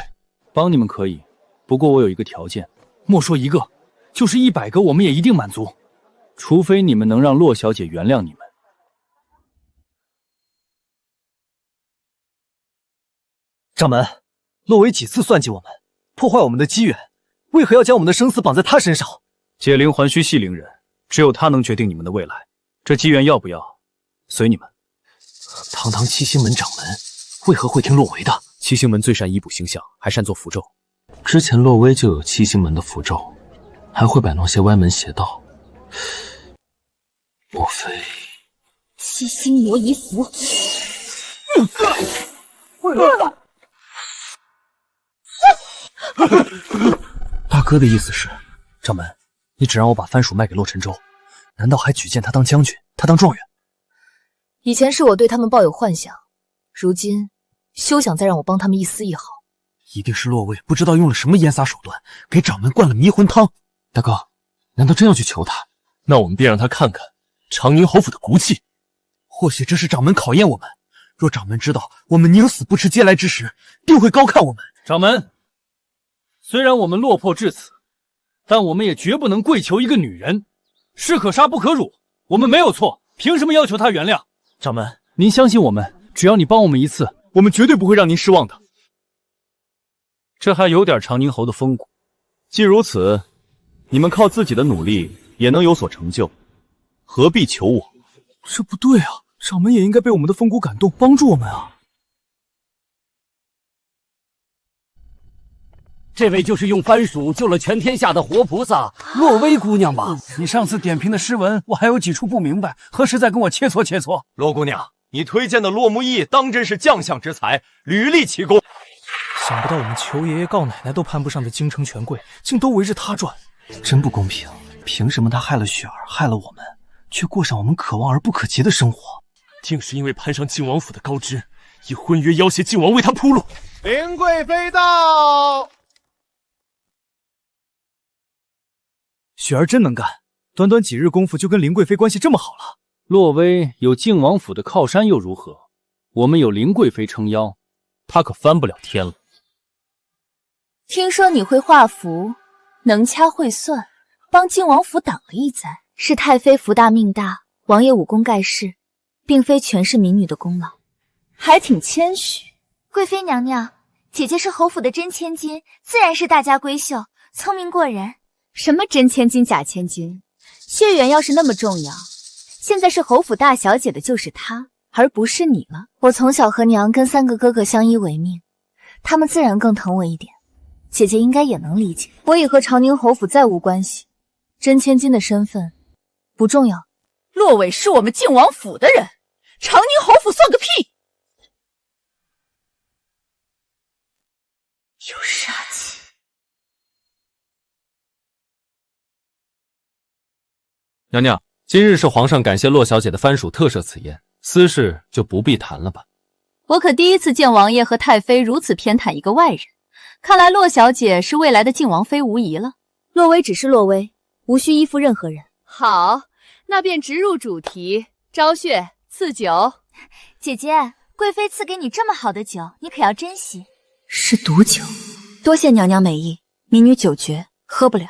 帮你们可以，不过我有一个条件，莫说1个，就是100个，我们也一定满足。除非你们能让洛小姐原谅你们。掌门，洛威几次算计我们，破坏我们的机缘，为何要将我们的生死绑在他身上？解铃还须系铃人，只有他能决定你们的未来。这机缘要不要，随你们。堂堂七星门掌门，为何会听洛威的？七星门最善医卜星象，还善做符咒。之前洛威就有七星门的符咒，还会摆弄些歪门邪道。莫非七星魔遗符？大哥的意思是，掌门，你只让我把番薯卖给洛尘舟，难道还举荐他当将军，他当状元？以前是我对他们抱有幻想，如今休想再让我帮他们一丝一毫。一定是洛威不知道用了什么烟撒手段，给掌门灌了迷魂汤。大哥，难道真要去求他？那我们便让他看看长宁侯府的骨气。或许这是掌门考验我们，若掌门知道我们宁死不吃嗟来之食，定会高看我们。掌门，虽然我们落魄至此，但我们也绝不能跪求一个女人。士可杀不可辱，我们没有错，凭什么要求她原谅？掌门，您相信我们，只要你帮我们一次，我们绝对不会让您失望的。这还有点长宁侯的风骨。既如此，你们靠自己的努力也能有所成就，何必求我？这不对啊，掌门也应该被我们的风骨感动，帮助我们啊。这位就是用番薯救了全天下的活菩萨洛薇姑娘吧？你上次点评的诗文，我还有几处不明白，何时再跟我切磋切磋？洛姑娘，你推荐的洛木易当真是将相之才，屡立奇功。想不到我们求爷爷告奶奶都攀不上的京城权贵，竟都围着他转，真不公平！凭什么他害了雪儿，害了我们，却过上我们可望而不可及的生活？定是因为攀上靖王府的高枝，以婚约要挟靖王为他铺路。林贵妃到。雪儿真能干，短短几日功夫就跟林贵妃关系这么好了。洛威有靖王府的靠山又如何？我们有林贵妃撑腰，她可翻不了天了。听说你会画符，能掐会算，帮靖王府挡了一灾，是太妃福大命大，王爷武功盖世，并非全是民女的功劳，还挺谦虚。贵妃娘娘，姐姐是侯府的真千金，自然是大家闺秀，聪明过人。什么真千金假千金？血缘要是那么重要，现在是侯府大小姐的就是她，而不是你了。我从小和娘跟3个哥哥相依为命，他们自然更疼我一点。姐姐应该也能理解，我已和长宁侯府再无关系，真千金的身份不重要。洛伟是我们靖王府的人，长宁侯府算个屁！有杀气。娘娘，今日是皇上感谢洛小姐的番薯特设此宴，私事就不必谈了吧。我可第一次见王爷和太妃如此偏袒一个外人，看来洛小姐是未来的靖王妃无疑了。洛薇只是洛薇，无需依附任何人。好，那便直入主题，招血赐酒。姐姐，贵妃赐给你这么好的酒，你可要珍惜。是毒酒，多谢娘娘美意，民女久绝，喝不了。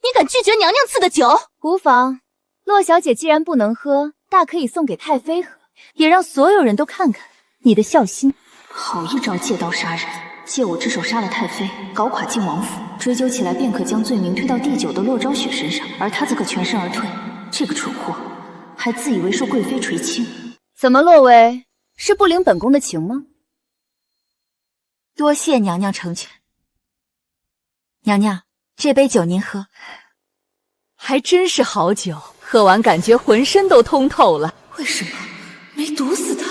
你敢拒绝娘娘赐的酒？无妨，洛小姐既然不能喝，大可以送给太妃喝，也让所有人都看看你的孝心。好一招借刀杀人，借我之手杀了太妃，搞垮靖王府，追究起来便可将罪名推到第9的洛昭雪身上，而他则可全身而退。这个蠢货，还自以为受贵妃垂青。怎么，洛薇是不领本宫的情吗？多谢娘娘成全。娘娘，这杯酒您喝。还真是好酒，喝完感觉浑身都通透了。为什么没毒死他？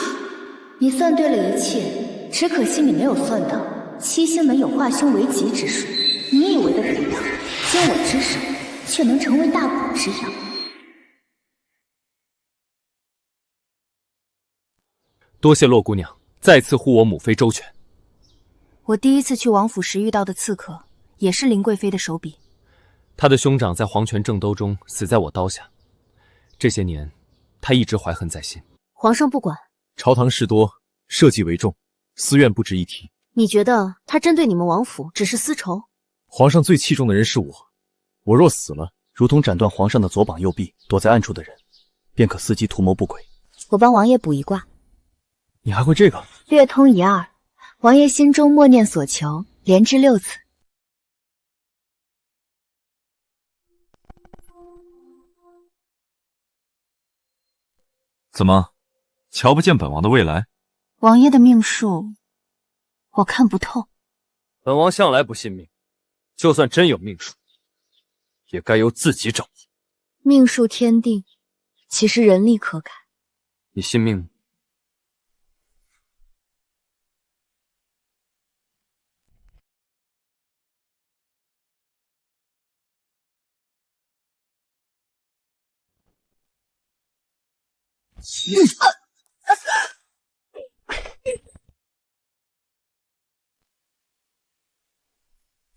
你算对了一切，只可惜你没有算到七星门有化凶为吉之术。你以为的怎样？经我之手，却能成为大补之药。多谢洛姑娘再次护我母妃周全。我第一次去王府时遇到的刺客，也是林贵妃的手笔。他的兄长在黄泉正兜中死在我刀下，这些年他一直怀恨在心。皇上不管，朝堂事多，社稷为重，私怨不值一提。你觉得他针对你们王府只是私仇？皇上最器重的人是我，我若死了，如同斩断皇上的左膀右臂，躲在暗处的人便可伺机图谋不轨。我帮王爷卜一卦。你还会这个？略通一二，王爷心中默念所求，连掷6次。怎么，瞧不见本王的未来？王爷的命数，我看不透。本王向来不信命，就算真有命数，也该由自己掌握。命数天定，岂是人力可改？你信命吗？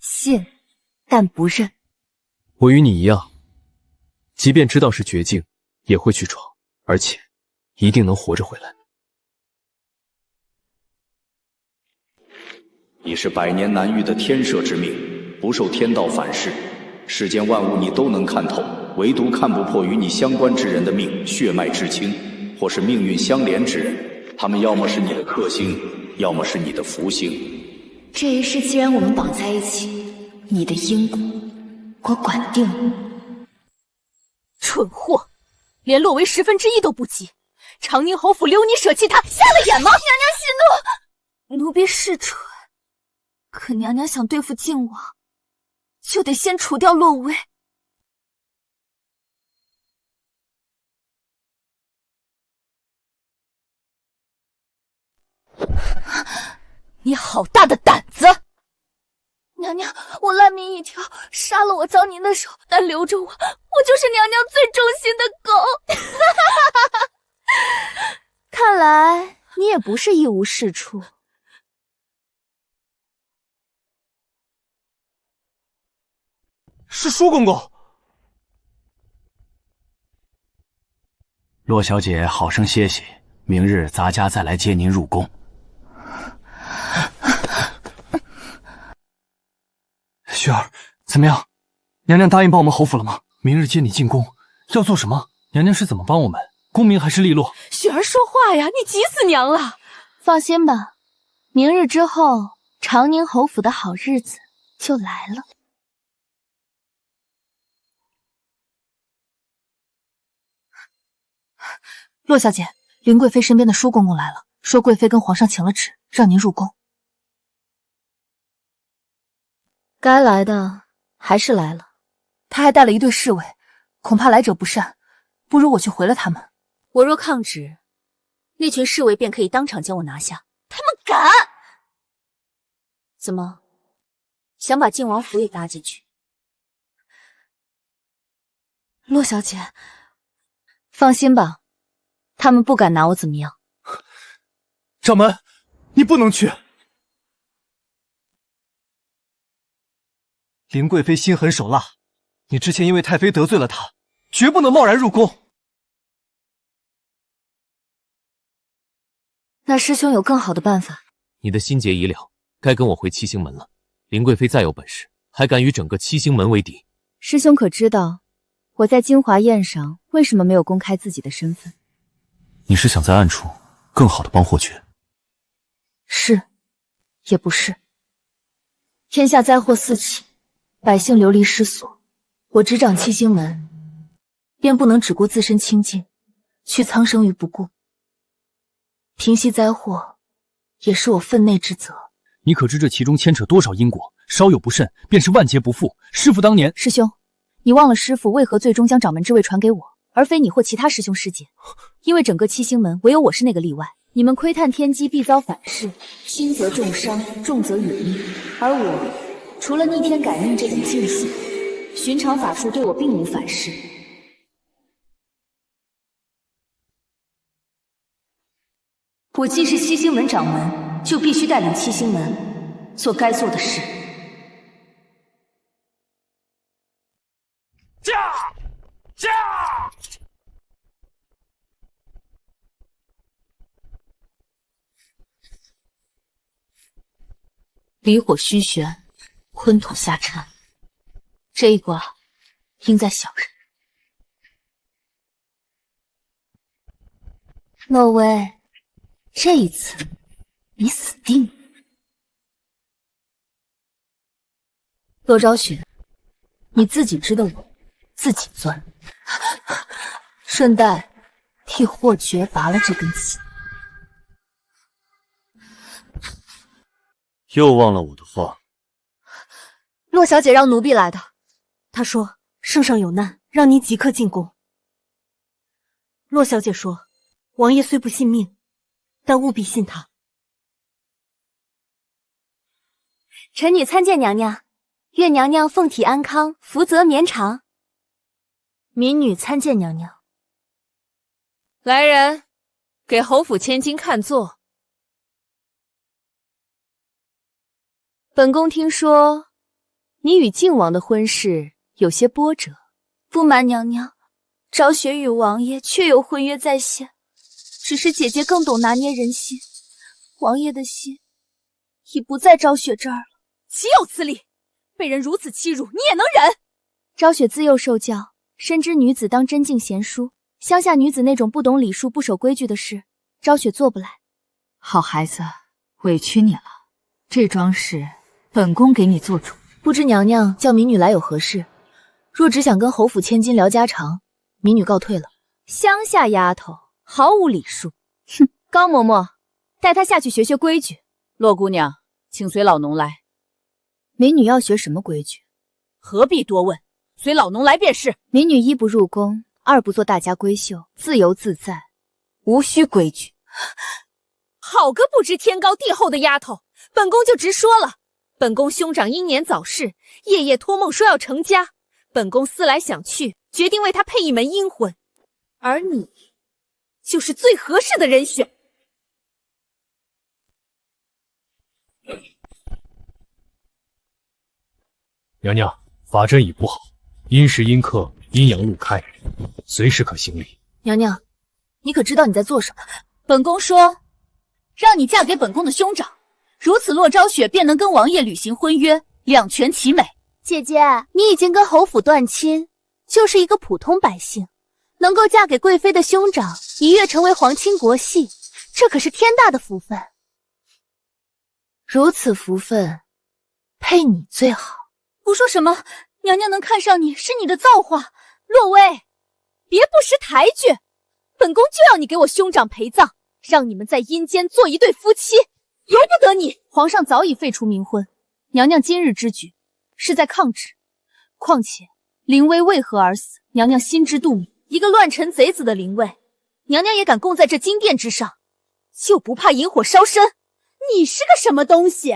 信，但不认。我与你一样，即便知道是绝境，也会去闯，而且一定能活着回来。你是百年难遇的天赦之命，不受天道反噬，世间万物你都能看透，唯独看不破与你相关之人的命血脉至亲，或是命运相连之人，他们要么是你的克星，要么是你的福星。这一世既然我们绑在一起，你的因果我管定了。蠢货，连洛为1/10都不及，长宁侯府留你舍弃他，瞎了眼吗？娘娘息怒，奴婢是蠢，可娘娘想对付靖王，就得先除掉洛威。你好大的胆子！娘娘，我烂命一条，杀了我遭您的手，但留着我，我就是娘娘最忠心的狗。看来你也不是一无是处。是舒公公。洛小姐好生歇息，明日咱家再来接您入宫。雪儿，怎么样？娘娘答应帮我们侯府了吗？明日接你进宫，要做什么？娘娘是怎么帮我们？功名还是利落？雪儿说话呀，你急死娘了。放心吧，明日之后，长宁侯府的好日子就来了。洛小姐，林贵妃身边的舒公公来了，说贵妃跟皇上请了旨，让您入宫。该来的还是来了，他还带了一队侍卫，恐怕来者不善，不如我去回了他们。我若抗旨，那群侍卫便可以当场将我拿下。他们敢？怎么，想把靖王府也搭进去？洛小姐，放心吧，他们不敢拿我怎么样。掌门，你不能去。林贵妃心狠手辣，你之前因为太妃得罪了她，绝不能贸然入宫。那师兄有更好的办法？你的心结已了，该跟我回七星门了。林贵妃再有本事，还敢与整个七星门为敌？师兄可知道我在金华宴上为什么没有公开自己的身份？你是想在暗处更好的帮霍爵？是，也不是。天下灾祸四起，百姓流离失所，我执掌七星门，便不能只顾自身清净，去苍生于不顾。平息灾祸，也是我分内之责。你可知这其中牵扯多少因果？稍有不慎，便是万劫不复。师父当年……师兄，你忘了师父为何最终将掌门之位传给我，而非你或其他师兄师姐？因为整个七星门唯有我是那个例外。你们窥探天机必遭反噬，轻则重伤，重则殒命。而我除了逆天改命这等禁术，寻常法术对我并无反噬。我既是七星门掌门，就必须带领七星门做该做的事。驾！离火虚悬，坤土下沉。这一卦应在小人。洛薇，这一次你死定了。洛昭雪，你自己知道我，自己钻。顺带替霍爵拔了这根刺。又忘了我的话。洛小姐让奴婢来的，她说圣上有难，让您即刻进宫。洛小姐说，王爷虽不信命，但务必信他。臣女参见娘娘，愿娘娘凤体安康，福泽绵长。民女参见娘娘。来人，给侯府千金看座。本宫听说，你与靖王的婚事有些波折。不瞒娘娘，昭雪与王爷确有婚约在先，只是姐姐更懂拿捏人心，王爷的心已不在昭雪这儿了。岂有此理！被人如此欺辱，你也能忍？昭雪自幼受教，深知女子当真敬贤淑，乡下女子那种不懂礼数、不守规矩的事，昭雪做不来。好孩子，委屈你了。这桩事，本宫给你做主。不知娘娘叫民女来有何事？若只想跟侯府千金聊家常，民女告退了。乡下丫头毫无礼数，哼！高嬷嬷，带她下去学学规矩。洛姑娘，请随老农来。民女要学什么规矩？何必多问，随老农来便是。民女一不入宫，二不做大家闺秀，自由自在，无需规矩。好个不知天高地厚的丫头！本宫就直说了，本宫兄长英年早逝，夜夜托梦说要成家，本宫思来想去，决定为他配一门阴婚，而你就是最合适的人选。娘娘，法阵已布好，阴时阴刻，阴阳路开，随时可行礼。娘娘，你可知道你在做什么？本宫说，让你嫁给本宫的兄长，如此洛昭雪便能跟王爷履行婚约，两全其美。姐姐，你已经跟侯府断亲，就是一个普通百姓，能够嫁给贵妃的兄长，一跃成为皇亲国戚，这可是天大的福分。如此福分，配你最好。胡说什么？娘娘能看上你是你的造化。洛薇，别不识抬举，本宫就要你给我兄长陪葬，让你们在阴间做一对夫妻，由不得你。皇上早已废除冥婚，娘娘今日之举是在抗旨。况且灵薇为何而死，娘娘心知肚明。一个乱臣贼子的灵薇，娘娘也敢供在这金殿之上，就不怕引火烧身？你是个什么东西？以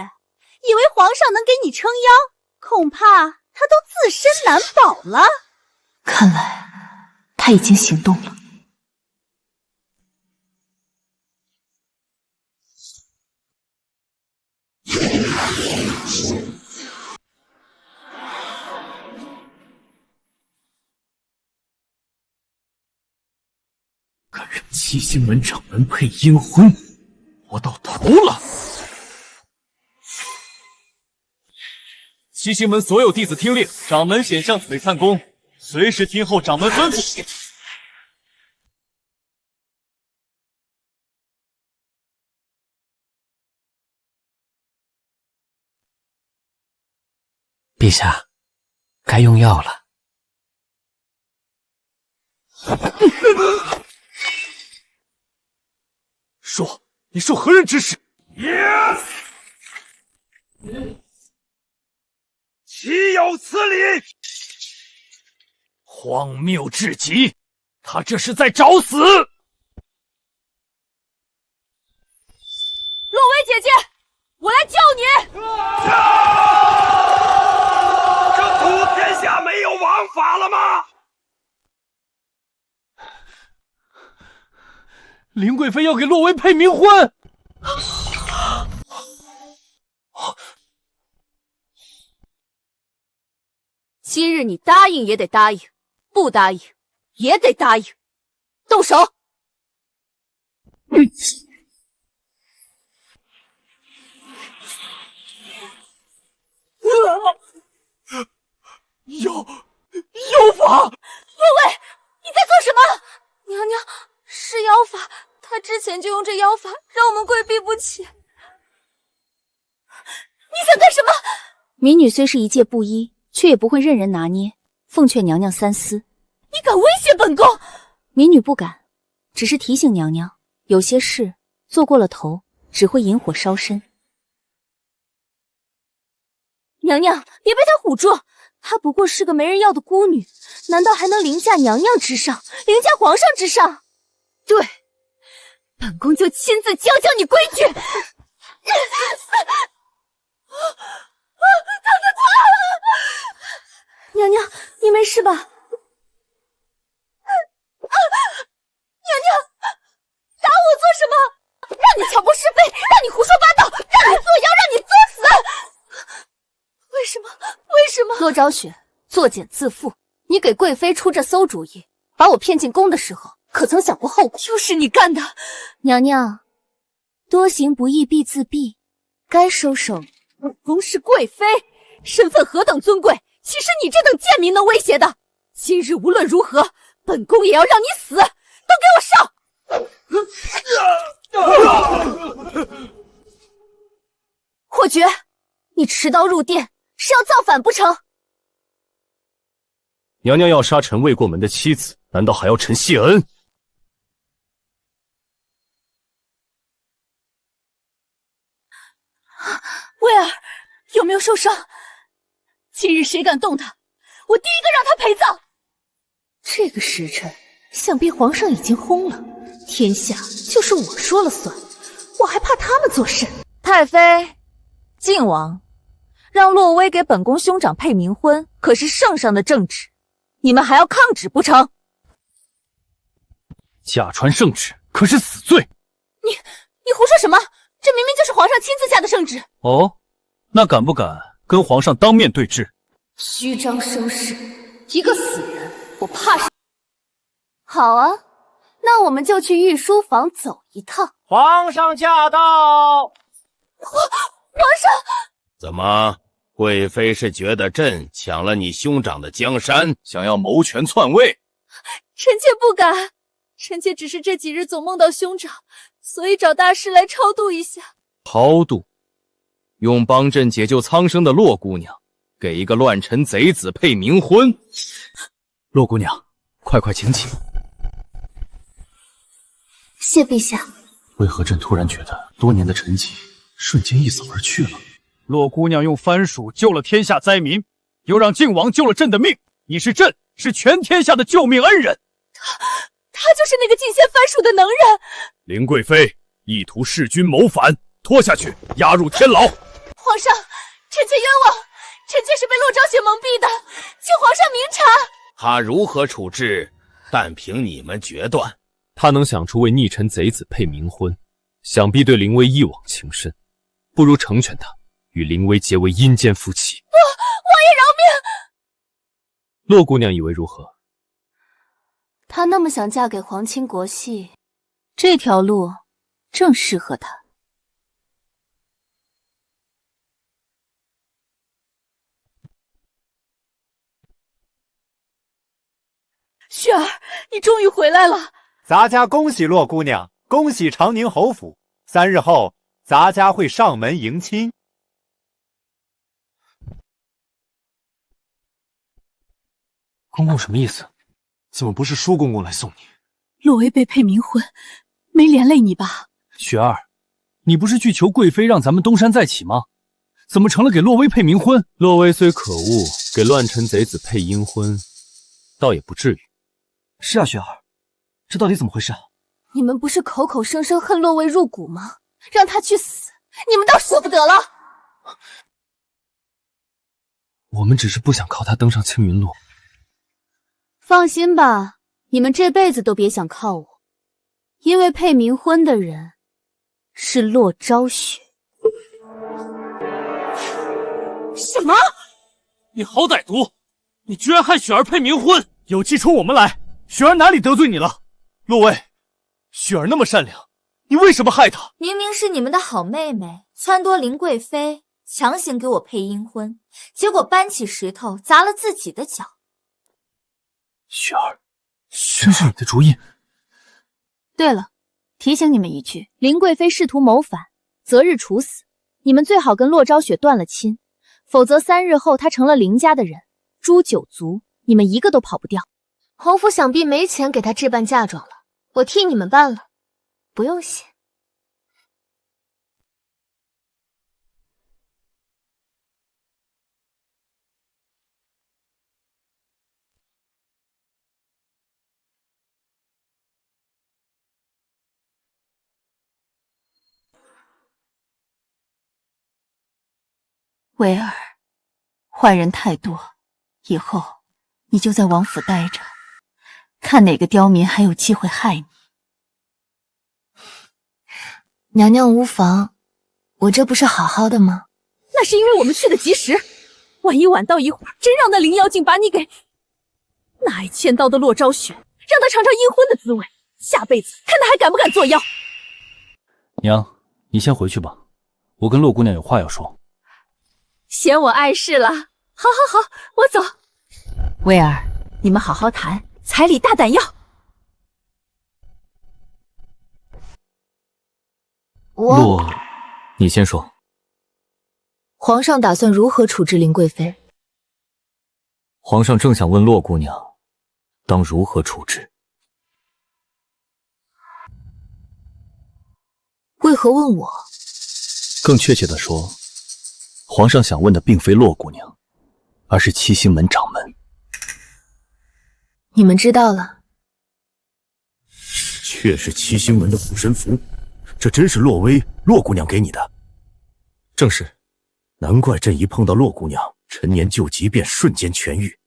为皇上能给你撑腰？恐怕他都自身难保了。看来他已经行动了。敢让七星门掌门配阴婚，我到头了！七星门所有弟子听令，掌门显向璀璨宫，随时听候掌门吩咐。陛下，该用药了。说，你受何人指使？岂有此理！荒谬至极！他这是在找死！洛薇姐姐，我来救你！这普天下没有王法了吗？林贵妃要给洛薇配冥婚。今日你答应也得答应，不答应也得答应。动手！妖法！洛薇，你在做什么？娘娘，是妖法，她之前就用这妖法让我们跪逼不起。你想干什么？民女虽是一介布衣，却也不会任人拿捏，奉劝娘娘三思。你敢威胁本宫？民女不敢，只是提醒娘娘，有些事做过了头，只会引火烧身。娘娘，别被她唬住，她不过是个没人要的孤女，难道还能凌驾娘娘之上，凌驾皇上之上？对，本宫就亲自教教你规矩。娘娘，你没事吧？娘娘，打我做什么？让你挑拨是非，让你胡说八道，让你作妖，让你作死。为什么？为什么？骆昭雪作茧自缚，你给贵妃出这馊主意，把我骗进宫的时候，可曾想过后果？就是你干的。娘娘，多行不义必自毙，该收手。本宫是贵妃，身份何等尊贵，岂是你这等贱民能威胁的？今日无论如何，本宫也要让你死！都给我上！霍觉，你持刀入殿，是要造反不成？娘娘要杀臣未过门的妻子，难道还要臣谢恩？薇儿，有没有受伤？今日谁敢动他，我第一个让他陪葬。这个时辰，想必皇上已经薨了，天下就是我说了算，我还怕他们做甚？太妃，靖王，让洛薇给本宫兄长配冥婚，可是圣上的圣旨，你们还要抗旨不成？假传圣旨可是死罪。你胡说什么？这明明就是皇上亲自下的圣旨。哦，那敢不敢跟皇上当面对质？虚张声势，一个死人，我怕是。好啊，那我们就去御书房走一趟。皇上驾到！皇上，怎么，贵妃是觉得朕抢了你兄长的江山，想要谋权篡位？臣妾不敢，臣妾只是这几日总梦到兄长，所以找大师来超度一下。超度？用帮朕解救苍生的洛姑娘，给一个乱臣贼子配冥婚？洛姑娘，快快请起。谢陛下。为何朕突然觉得多年的沉寂瞬间一扫而去了？洛姑娘用番薯救了天下灾民，又让靖王救了朕的命，你是朕，是全天下的救命恩人。他就是那个进献番薯的能人。林贵妃意图弑君谋反，拖下去，押入天牢。皇上，臣妾冤枉，臣妾是被洛昭雪蒙蔽的，请皇上明察。他如何处置，但凭你们决断。他能想出为逆臣贼子配冥婚，想必对林薇一往情深，不如成全他，与林薇结为阴间夫妻。王爷饶命！洛姑娘以为如何？她那么想嫁给皇亲国戚，这条路正适合她。雪儿，你终于回来了！咱家恭喜洛姑娘，恭喜长宁侯府。3日后，咱家会上门迎亲。公公什么意思？怎么不是舒公公来送你？洛薇被配冥婚，没连累你吧？雪儿，你不是去求贵妃让咱们东山再起吗？怎么成了给洛薇配冥婚？洛薇虽可恶，给乱臣贼子配阴婚，倒也不至于。是啊，雪儿，这到底怎么回事啊？你们不是口口声声恨洛薇入骨吗？让她去死，你们倒舍不得了。我们只是不想靠她登上青云路。放心吧，你们这辈子都别想靠我，因为配冥婚的人是洛昭雪。什么？你好歹毒！你居然害雪儿配冥婚！有气冲我们来！雪儿哪里得罪你了？洛薇，雪儿那么善良，你为什么害她？明明是你们的好妹妹，撺掇林贵妃强行给我配阴婚，结果搬起石头砸了自己的脚。雪儿，全是你的主意。对了，提醒你们一句，林贵妃试图谋反，择日处死。你们最好跟洛昭雪断了亲，否则3日后她成了林家的人，诛9族，你们一个都跑不掉。侯府想必没钱给她置办嫁妆了，我替你们办了，不用谢。维儿，坏人太多，以后你就在王府待着，看哪个刁民还有机会害你。娘娘无妨，我这不是好好的吗？那是因为我们去的及时，万一晚到一会儿，真让那灵妖精把你给……那爱签刀的洛昭雪，让他尝尝阴婚的滋味，下辈子看他还敢不敢做妖。娘，你先回去吧，我跟洛姑娘有话要说。嫌我碍事了？好，我走。薇儿，你们好好谈，彩礼大胆要。洛，你先说。皇上打算如何处置林贵妃？皇上正想问洛姑娘，当如何处置？为何问我？更确切地说，皇上想问的并非洛姑娘，而是七星门掌门。你们知道了？却是七星门的护身符，这真是洛薇洛姑娘给你的？正是。难怪朕一碰到洛姑娘，陈年旧疾便瞬间痊愈，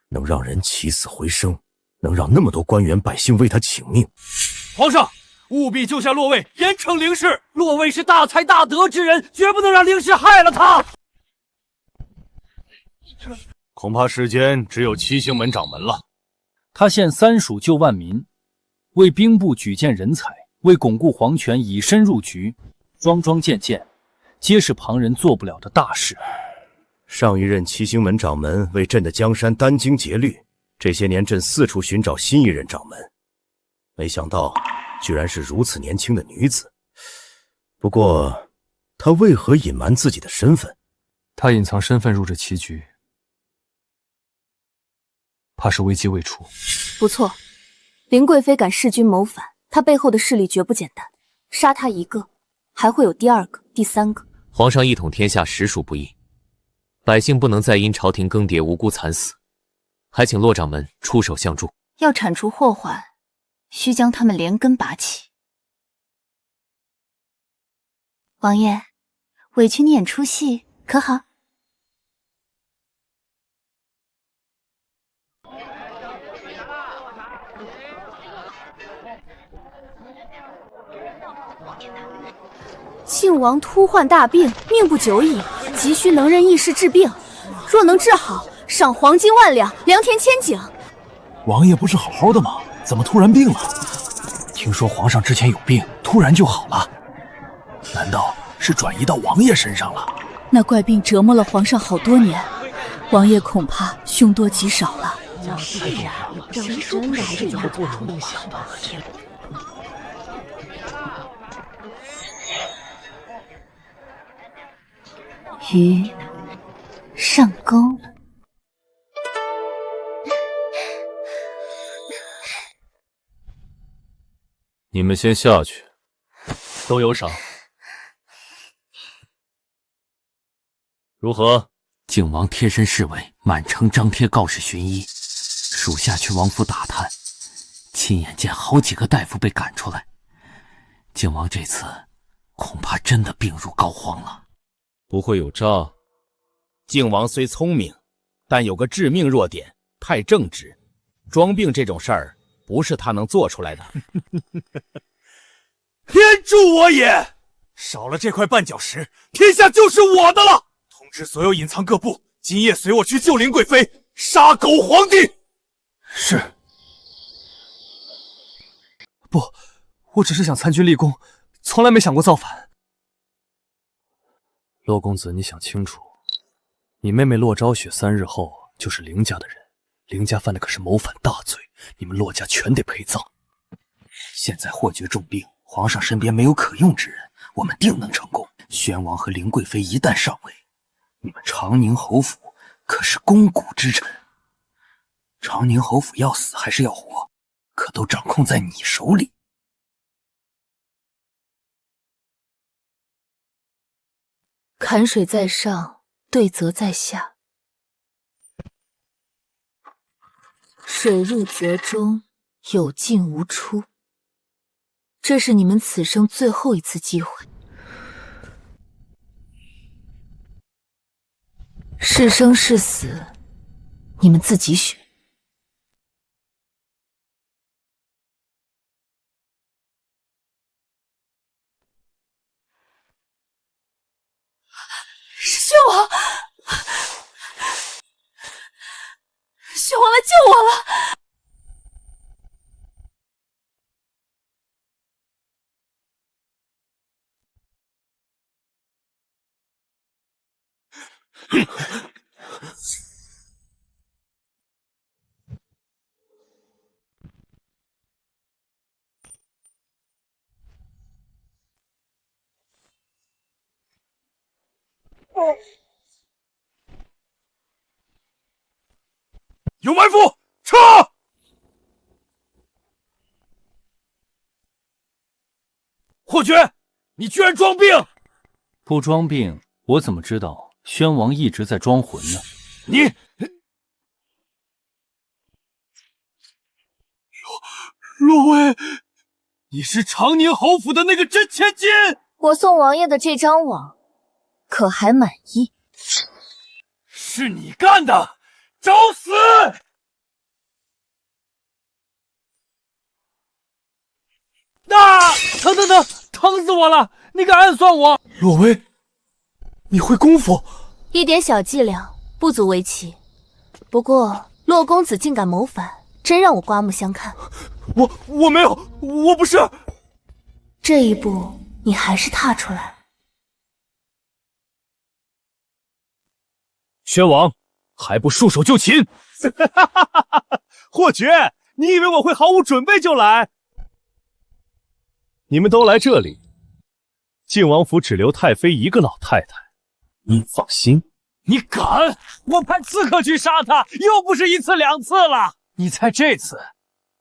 能让人起死回生，能让那么多官员百姓为她请命。皇上，务必救下洛薇，严惩凌氏。洛薇是大才大德之人，绝不能让凌氏害了她。恐怕世间只有七星门掌门了。他现3蜀救万民，为兵部举荐人才，为巩固皇权以身入局，桩桩件件皆是旁人做不了的大事。上一任七星门掌门为朕的江山殚精竭虑，这些年朕四处寻找新一任掌门，没想到居然是如此年轻的女子。不过她为何隐瞒自己的身份？她隐藏身份入这棋局，怕是危机未除。不错，林贵妃敢弑君谋反，她背后的势力绝不简单，杀她一个，还会有第2个、第3个。皇上一统天下实属不易，百姓不能再因朝廷更迭无辜惨死，还请洛掌门出手相助。要铲除祸患，需将他们连根拔起。王爷，委屈你演出戏，可好？靖王突患大病，命不久矣。急需能人异士治病，若能治好，赏黄金万两，良田千顷。王爷不是好好的吗？怎么突然病了？听说皇上之前有病，突然就好了，难道是转移到王爷身上了？那怪病折磨了皇上好多年，王爷恐怕凶多吉少了。真的还是假的？鱼上钩了。你们先下去，都有赏。如何？靖王贴身侍卫满城张贴告示寻医，属下去王府打探，亲眼见好几个大夫被赶出来。靖王这次恐怕真的病入膏肓了。不会有诈？靖王虽聪明，但有个致命弱点，太正直。装病这种事儿，不是他能做出来的。天助我也！少了这块绊脚石，天下就是我的了。通知所有隐藏各部，今夜随我去救灵贵妃，杀狗皇帝。是。不，我只是想参军立功，从来没想过造反。洛公子，你想清楚，你妹妹洛昭雪3日后就是凌家的人，凌家犯的可是谋反大罪，你们洛家全得陪葬。现在霍爵重病，皇上身边没有可用之人，我们定能成功。宣王和凌贵妃一旦上位，你们长宁侯府可是肱骨之臣。长宁侯府要死还是要活，可都掌控在你手里。坎水在上，对泽在下。水入泽中，有进无出。这是你们此生最后一次机会。是生是死，你们自己选。宣王，宣王来救我了！有埋伏，撤！霍爵，你居然装病！不装病，我怎么知道宣王一直在装魂呢？你，洛威，你是长宁侯府的那个真千金！我送王爷的这张网，可还满意？是你干的，找死！疼疼疼，疼死我了！你敢暗算我？洛威，你会功夫？一点小伎俩，不足为奇。不过洛公子竟敢谋反，真让我刮目相看。我没有，我不是。这一步你还是踏出来了。宣王还不束手就擒！霍爵，你以为我会毫无准备就来？你们都来这里，靖王府只留太妃一个老太太，你放心。你敢？我派刺客去杀他，又不是一次两次了。你猜这次，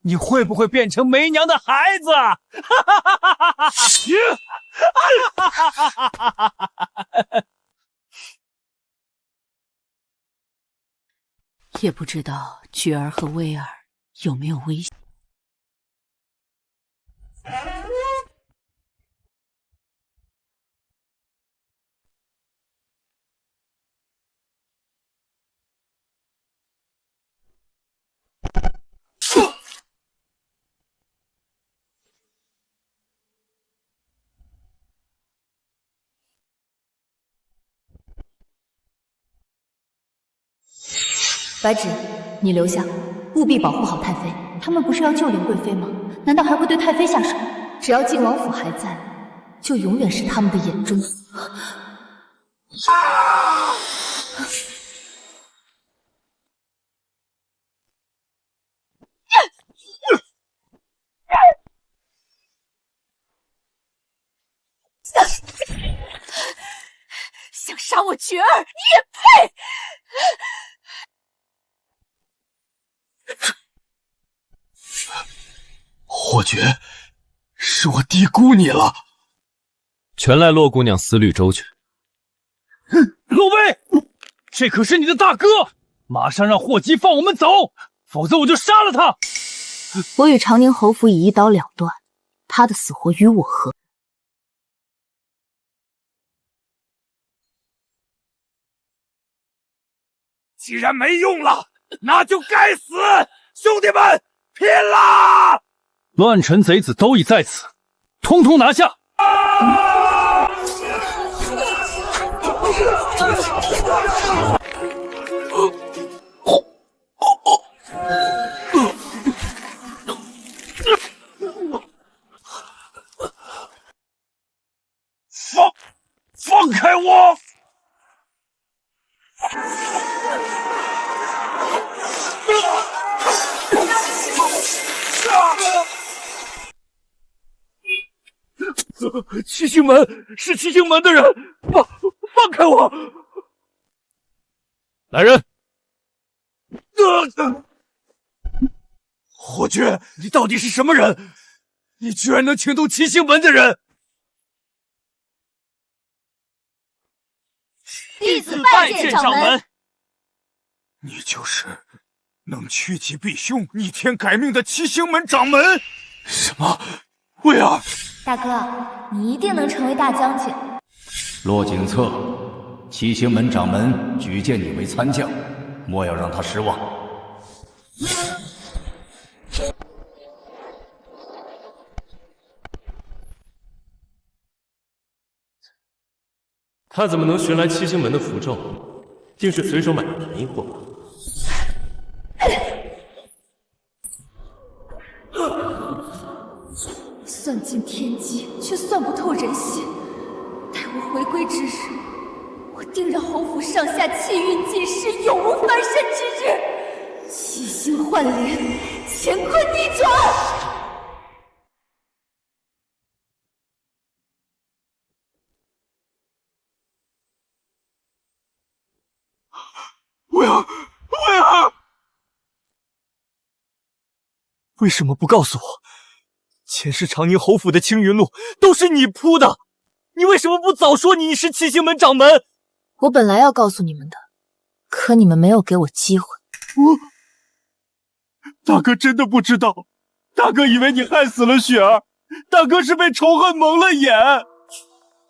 你会不会变成梅娘的孩子？也不知道菊儿和威儿有没有危险。白芷，你留下，务必保护好太妃。他们不是要救林贵妃吗？难道还会对太妃下手？只要靖王府还在，就永远是他们的眼中。想杀我绝儿，你也配！霍觉，是我低估你了。全赖洛姑娘思虑周全。洛威，这可是你的大哥，马上让霍姬放我们走，否则我就杀了他。我与长宁侯府已一刀两断，他的死活与我何？既然没用了，那就该死！兄弟们，拼了！乱臣贼子都已在此，统统拿下！放开我！七星门是七星门的人，放开我！来人！霍觉，你到底是什么人？你居然能请动七星门的人！弟子拜见掌门。你就是能趋吉避凶、逆天改命的七星门掌门？什么？魏儿，大哥，你一定能成为大将军。骆景策，七星门掌门举荐你为参将，莫要让他失望。他怎么能寻来七星门的符咒？定是随手买的便宜货吧？算尽天机，却算不透人心。待我回归之日，我定让侯府上下气运尽失，永无翻身之日。七星换灵，乾坤逆转。魏儿，魏儿，为什么不告诉我？前世长宁侯府的青云路都是你铺的，你为什么不早说你是七星门掌门？我本来要告诉你们的，可你们没有给我机会。大哥真的不知道，大哥以为你害死了雪儿，大哥是被仇恨蒙了眼。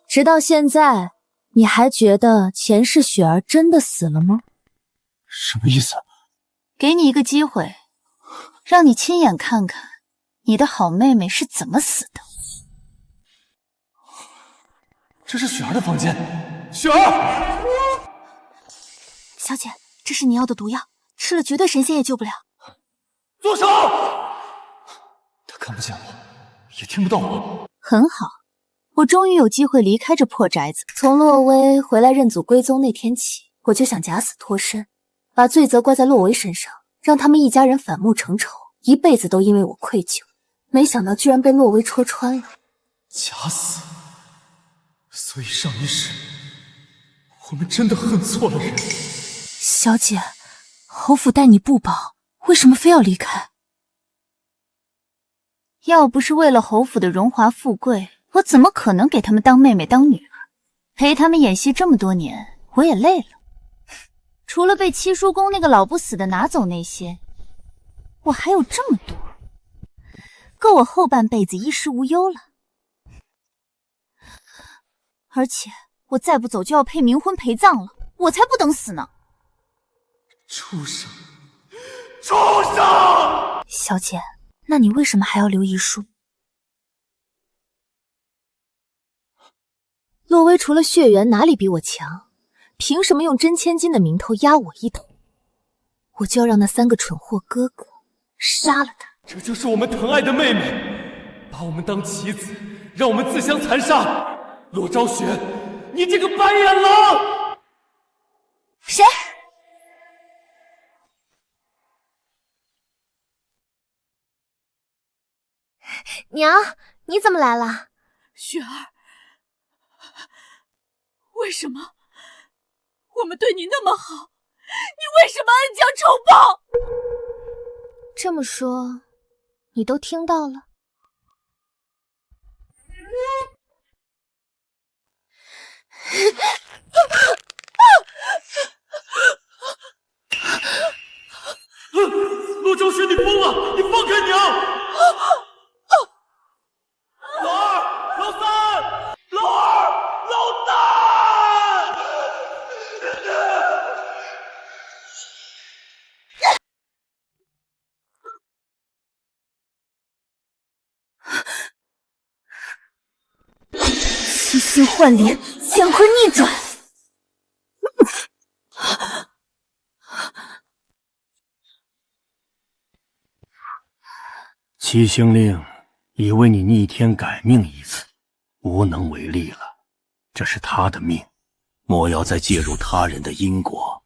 直到现在，你还觉得前世雪儿真的死了吗？什么意思？给你一个机会，让你亲眼看看你的好妹妹是怎么死的。这是雪儿的房间。雪儿，小姐，这是你要的毒药，吃了绝对神仙也救不了。住手！他看不见我，也听不到我。很好，我终于有机会离开这破宅子。从洛威回来认祖归宗那天起，我就想假死脱身，把罪责怪在洛威身上，让他们一家人反目成仇，一辈子都因为我愧疚。没想到居然被洛威戳穿了。假死，所以上一世我们真的恨错了人。小姐，侯府待你不薄，为什么非要离开？要不是为了侯府的荣华富贵，我怎么可能给他们当妹妹当女儿？陪他们演戏这么多年，我也累了。除了被七叔公那个老不死的拿走那些，我还有这么多，够我后半辈子衣食无忧了。而且我再不走就要配冥婚陪葬了，我才不等死呢！畜生！畜生！小姐，那你为什么还要留遗书？洛威除了血缘哪里比我强？凭什么用真千金的名头压我一头？我就要让那3个蠢货哥哥杀了他。这就是我们疼爱的妹妹，把我们当棋子，让我们自相残杀。洛昭雪，你这个白眼狼！谁？娘，你怎么来了？雪儿，为什么我们对你那么好，你为什么恩将仇报？这么说，你都听到了？洛昭雪，你疯了！你放开娘！老二，老三，老二，老三！七星幻灵，乾坤逆转。七星令已为你逆天改命一次，无能为力了。这是他的命，莫要再介入他人的因果。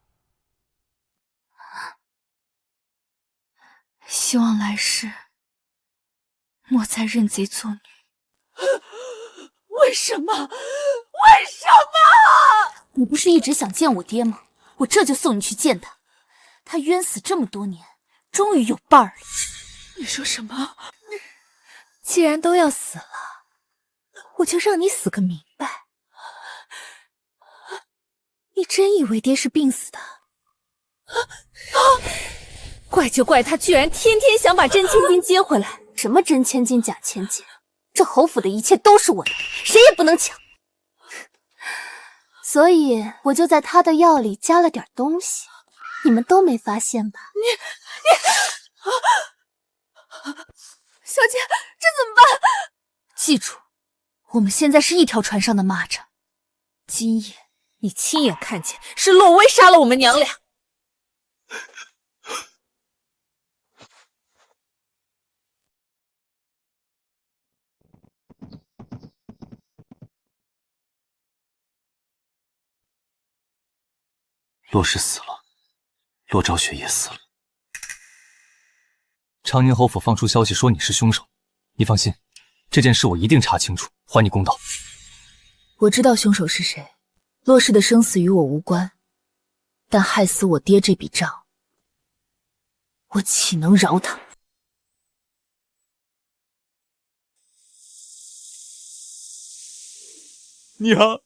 希望来世莫再认贼作女。为什么？为什么？你不是一直想见我爹吗？我这就送你去见他。他冤死这么多年，终于有伴儿了。你说什么？既然都要死了，我就让你死个明白。你真以为爹是病死的？怪就怪他居然天天想把真千金接回来。什么真千金假千金，这侯府的一切都是我的，谁也不能抢。所以我就在他的药里加了点东西，你们都没发现吧？小姐，这怎么办？记住，我们现在是一条船上的蚂蚱。今夜你亲眼看见是洛威杀了我们娘俩。洛氏死了，洛昭雪也死了。长宁侯府放出消息说你是凶手，你放心，这件事我一定查清楚，还你公道。我知道凶手是谁，洛氏的生死与我无关，但害死我爹这笔账，我岂能饶他？娘，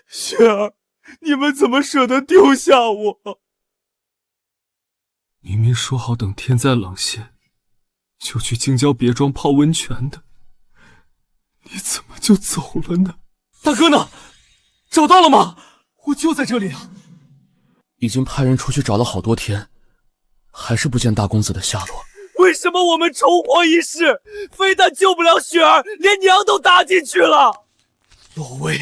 雪儿，你们怎么舍得丢下我？明明说好等天再冷些，就去京郊别庄泡温泉的，你怎么就走了呢？大哥呢？找到了吗？我就在这里啊！已经派人出去找了好多天，还是不见大公子的下落。为什么我们重活一世，非但救不了雪儿，连娘都搭进去了？洛威，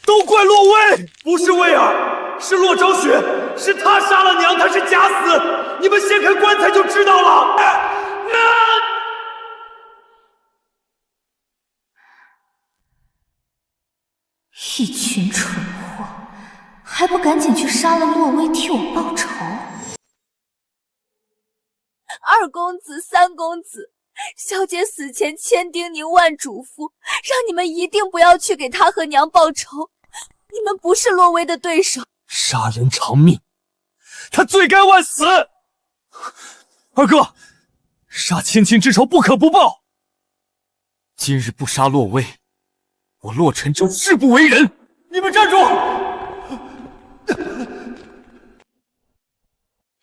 都怪洛威，不是威尔，是洛昭雪，是他杀了娘，他是假死，你们掀开棺材就知道了。一群蠢货，还不赶紧去杀了洛威替我报仇！二公子、三公子，小姐死前千叮咛万嘱咐，让你们一定不要去给他和娘报仇。你们不是洛威的对手。杀人偿命，他罪该万死。二哥，杀千金之仇不可不报。今日不杀洛威，我洛尘就誓不为人。你们站住！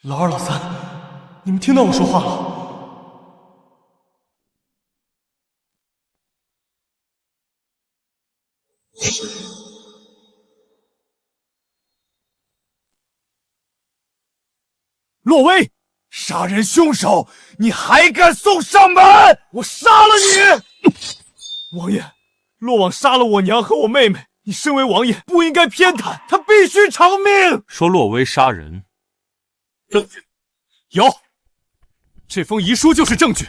老二、老三，你们听到我说话了？洛威，杀人凶手，你还敢送上门？我杀了你！王爷，洛王杀了我娘和我妹妹，你身为王爷不应该偏袒，他必须偿命。说洛威杀人，证据有，这封遗书就是证据。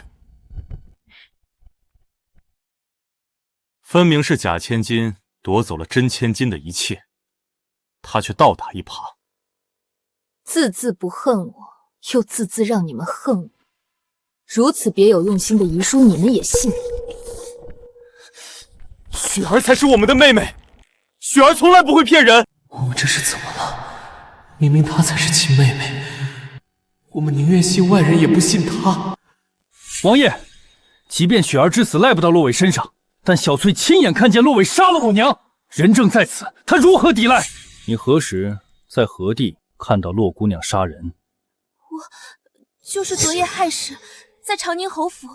分明是假千金夺走了真千金的一切，他却倒打一耙。字字不恨我，又字字让你们恨我，如此别有用心的遗书，你们也信？雪儿才是我们的妹妹，雪儿从来不会骗人。我们这是怎么了？明明她才是亲妹妹，我们宁愿信外人，也不信她。王爷，即便雪儿之死赖不到洛伟身上，但小翠亲眼看见洛伟杀了我娘，人证在此，她如何抵赖？你何时在何地看到洛姑娘杀人？我就是昨夜亥时，在长宁侯府。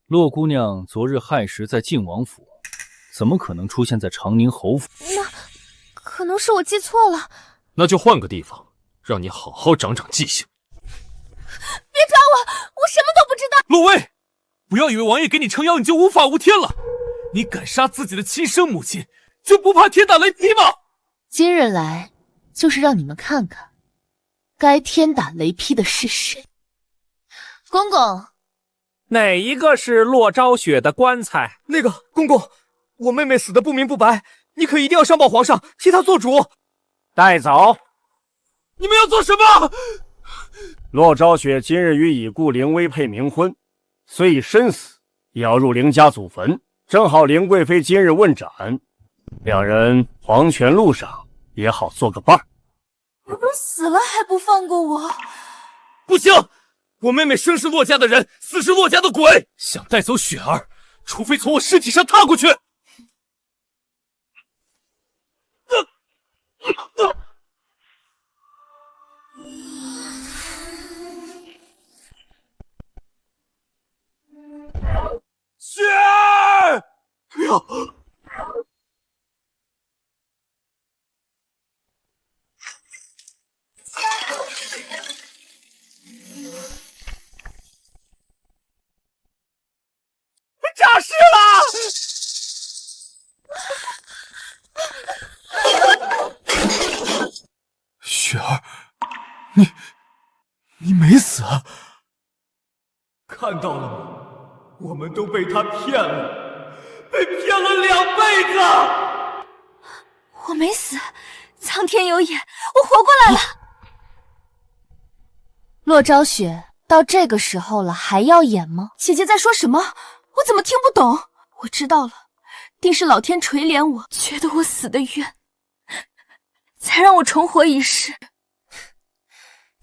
洛姑娘昨日亥时在靖王府，怎么可能出现在长宁侯府？那可能是我记错了。那就换个地方，让你好好长长记性。别抓我，我什么都不知道。洛威，不要以为王爷给你撑腰你就无法无天了。你敢杀自己的亲生母亲，就不怕天打雷劈吗？今日来就是让你们看看，该天打雷劈的是谁。公公，哪一个是洛昭雪的棺材？那个公公，我妹妹死的不明不白，你可一定要上报皇上，替她做主。带走。你们要做什么？洛昭雪今日与已故凌微配冥婚，虽已身死，也要入凌家祖坟。正好凌贵妃今日问斩，两人黄泉路上也好做个伴儿。我都死了还不放过我？不行，我妹妹生是洛家的人，死是洛家的鬼。想带走雪儿，除非从我尸体上踏过去。雪儿，不要！诈尸了！雪儿，你没死？看到了吗？我们都被他骗了，被骗了2辈子。我没死，苍天有眼，我活过来了。洛昭雪，到这个时候了，还要演吗？姐姐在说什么？我怎么听不懂？我知道了，定是老天垂怜我，觉得我死得冤，才让我重活一世。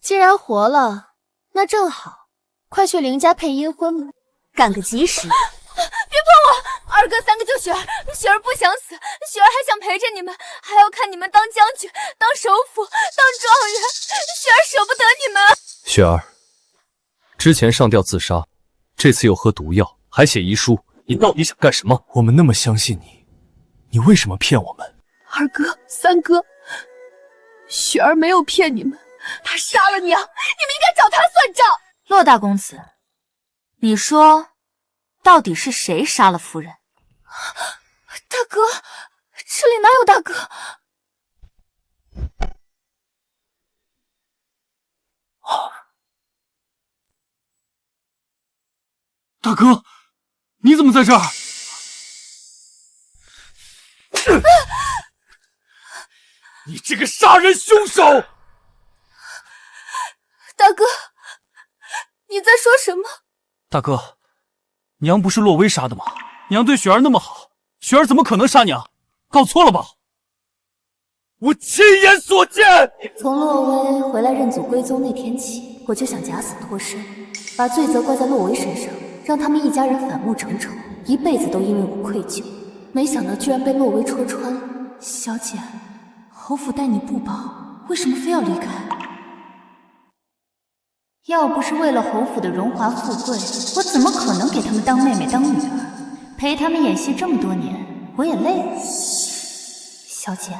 既然活了，那正好，快去凌家配阴婚吧，赶个及时。别碰我！二哥3个救雪儿，雪儿不想死，雪儿还想陪着你们，还要看你们当将军、当首辅、当状元，雪儿舍不得你们。雪儿，之前上吊自杀，这次又喝毒药，还写遗书，你到底想干什么？我们那么相信你，你为什么骗我们？二哥、3哥，雪儿没有骗你们，她杀了娘，你们应该找她算账。洛大公子，你说，到底是谁杀了夫人？大哥，这里哪有大哥？大哥，你怎么在这儿？你这个杀人凶手！大哥，你在说什么？大哥，娘不是洛威杀的吗？娘对雪儿那么好，雪儿怎么可能杀娘？搞错了吧？我亲眼所见。从洛威回来认祖归宗那天起，我就想假死脱身，把罪责怪在洛威身上，让他们一家人反目成仇，一辈子都因为我愧疚。没想到居然被洛威戳穿了。小姐，侯府待你不薄，为什么非要离开？要不是为了侯府的荣华富贵，我怎么可能给他们当妹妹当女儿？陪他们演戏这么多年，我也累了。小姐，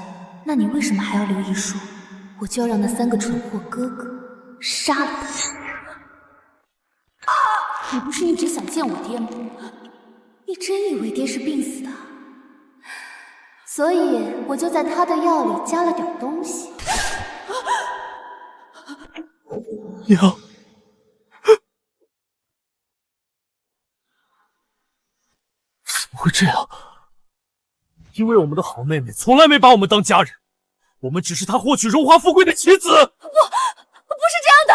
那你为什么还要留遗书？我就要让那3个蠢货哥哥杀了他。你不是一直想见我爹吗？你真以为爹是病死的？所以我就在他的药里加了点东西。娘，怎么会这样？因为我们的好妹妹从来没把我们当家人，我们只是她获取荣华富贵的棋子。不是这样的。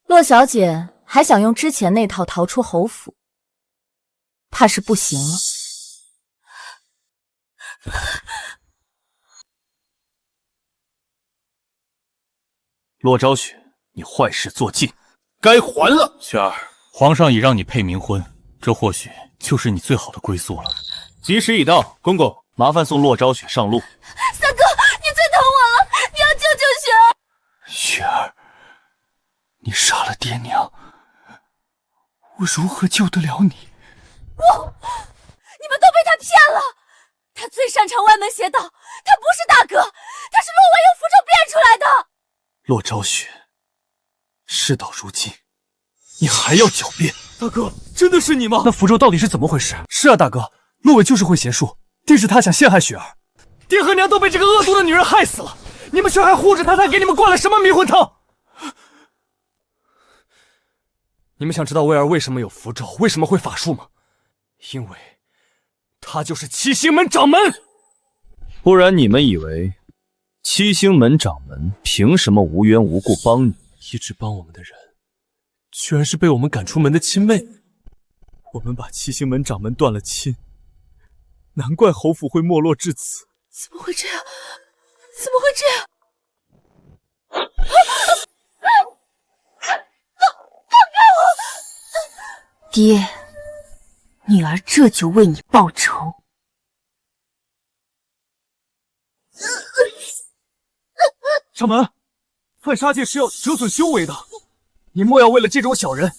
洛小姐还想用之前那套逃出侯府，怕是不行了。洛昭雪，你坏事做尽，该还了。雪儿，皇上已让你配冥婚，这或许就是你最好的归宿了。吉时已到，公公，麻烦送洛昭雪上路。三哥，你最疼我了，你要救救雪儿。雪儿，你杀了爹娘，我如何救得了你？你们都被他骗了。他最擅长歪门邪道，他不是大哥，他是洛文用符咒变出来的。洛昭雪，事到如今，你还要狡辩？大哥，真的是你吗？那符咒到底是怎么回事？是啊，大哥，洛伟就是会邪术，定是他想陷害雪儿。爹和娘都被这个恶毒的女人害死了，你们却还护着她，她给你们灌了什么迷魂汤？你们想知道威儿为什么有符咒，为什么会法术吗？因为他就是七星门掌门。不然你们以为七星门掌门凭什么无缘无故帮你？一直帮我们的人，居然是被我们赶出门的亲妹。我们把七星门掌门断了亲，难怪侯府会没落至此。怎么会这样？怎么会这样？放开我！爹，女儿这就为你报仇。掌门，犯杀戒是要折损修为的，你莫要为了这种小人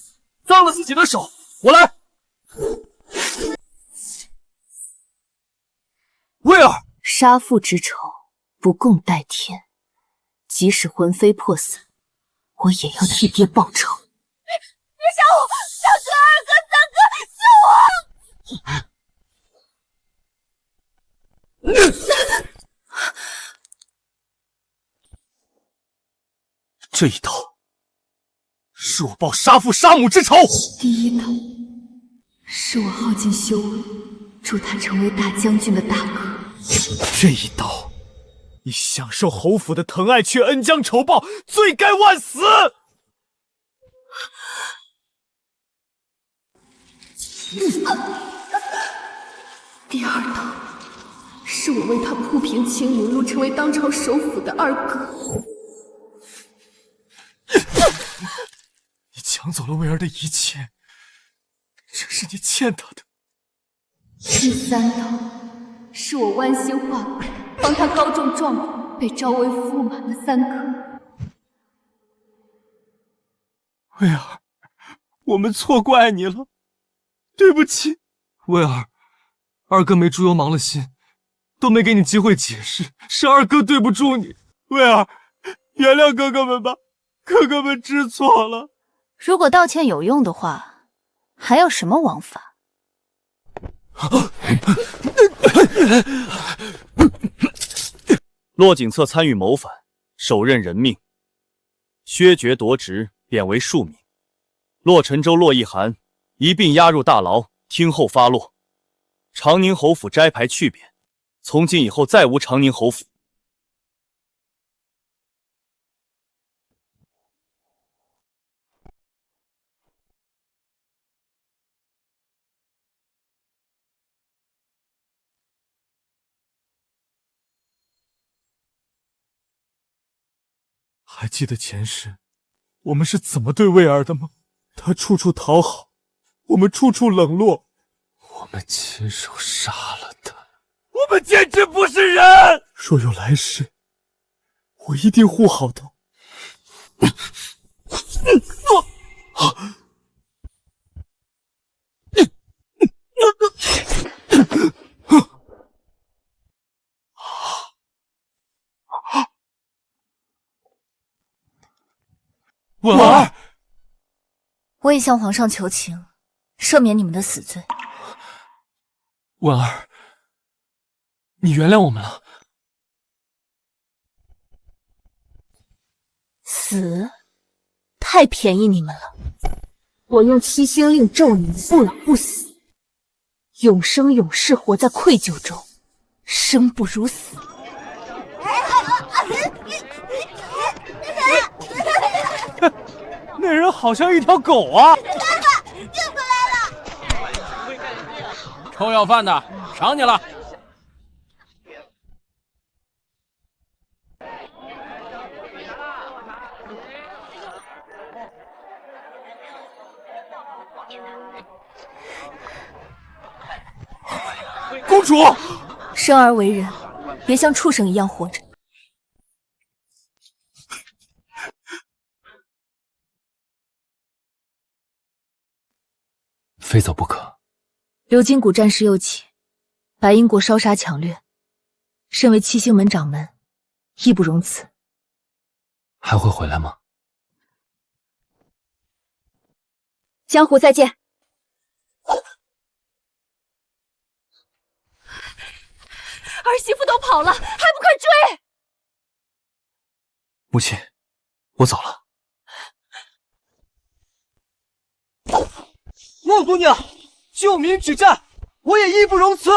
脏了自己的手。我来。威尔，杀父之仇，不共戴天。即使魂飞魄散，我也要替爹报仇。别杀我！大哥、二哥、三哥，救我！这一刀是我报杀父杀母之仇。第一刀是我耗尽修为，助他成为大将军的大哥。这一刀，你享受侯府的疼爱，却恩将仇报，罪该万死。第二刀是我为他铺平青云路，成为当朝首辅的二哥。你抢走了威儿的一切，这是你欠他的。第三刀是我剜心化骨，帮他高中状元，被招为驸马的三哥。威儿，我们错怪你了，对不起。威儿，二哥没猪油忙了心，都没给你机会解释，是二哥对不住你。威儿，原谅哥哥们吧，哥哥们知错了。如果道歉有用的话，还要什么王法？骆景策参与谋反，手刃人命，削爵夺职，贬为庶民。骆沉舟、骆一涵一并押入大牢，听候发落。长宁侯府摘牌去贬，从今以后再无长宁侯府。还记得前世我们是怎么对魏儿的吗？他处处讨好，我们处处冷落，我们亲手杀了他，我们简直不是人！若有来世，我一定护好他。婉儿，我已向皇上求情，赦免你们的死罪。婉儿，你原谅我们了。死，太便宜你们了。我用七星令咒你们不老不死，永生永世活在愧疚中，生不如死。那人好像一条狗啊！臭要饭的，赏你了。公主，生而为人，别像畜生一样活着。非走不可。流金谷战事又起，白英国烧杀抢掠，身为七星门掌门，义不容辞。还会回来吗？江湖再见。儿媳妇都跑了，还不快追！母亲，我走了。洛姑娘，救民止战，我也义不容辞。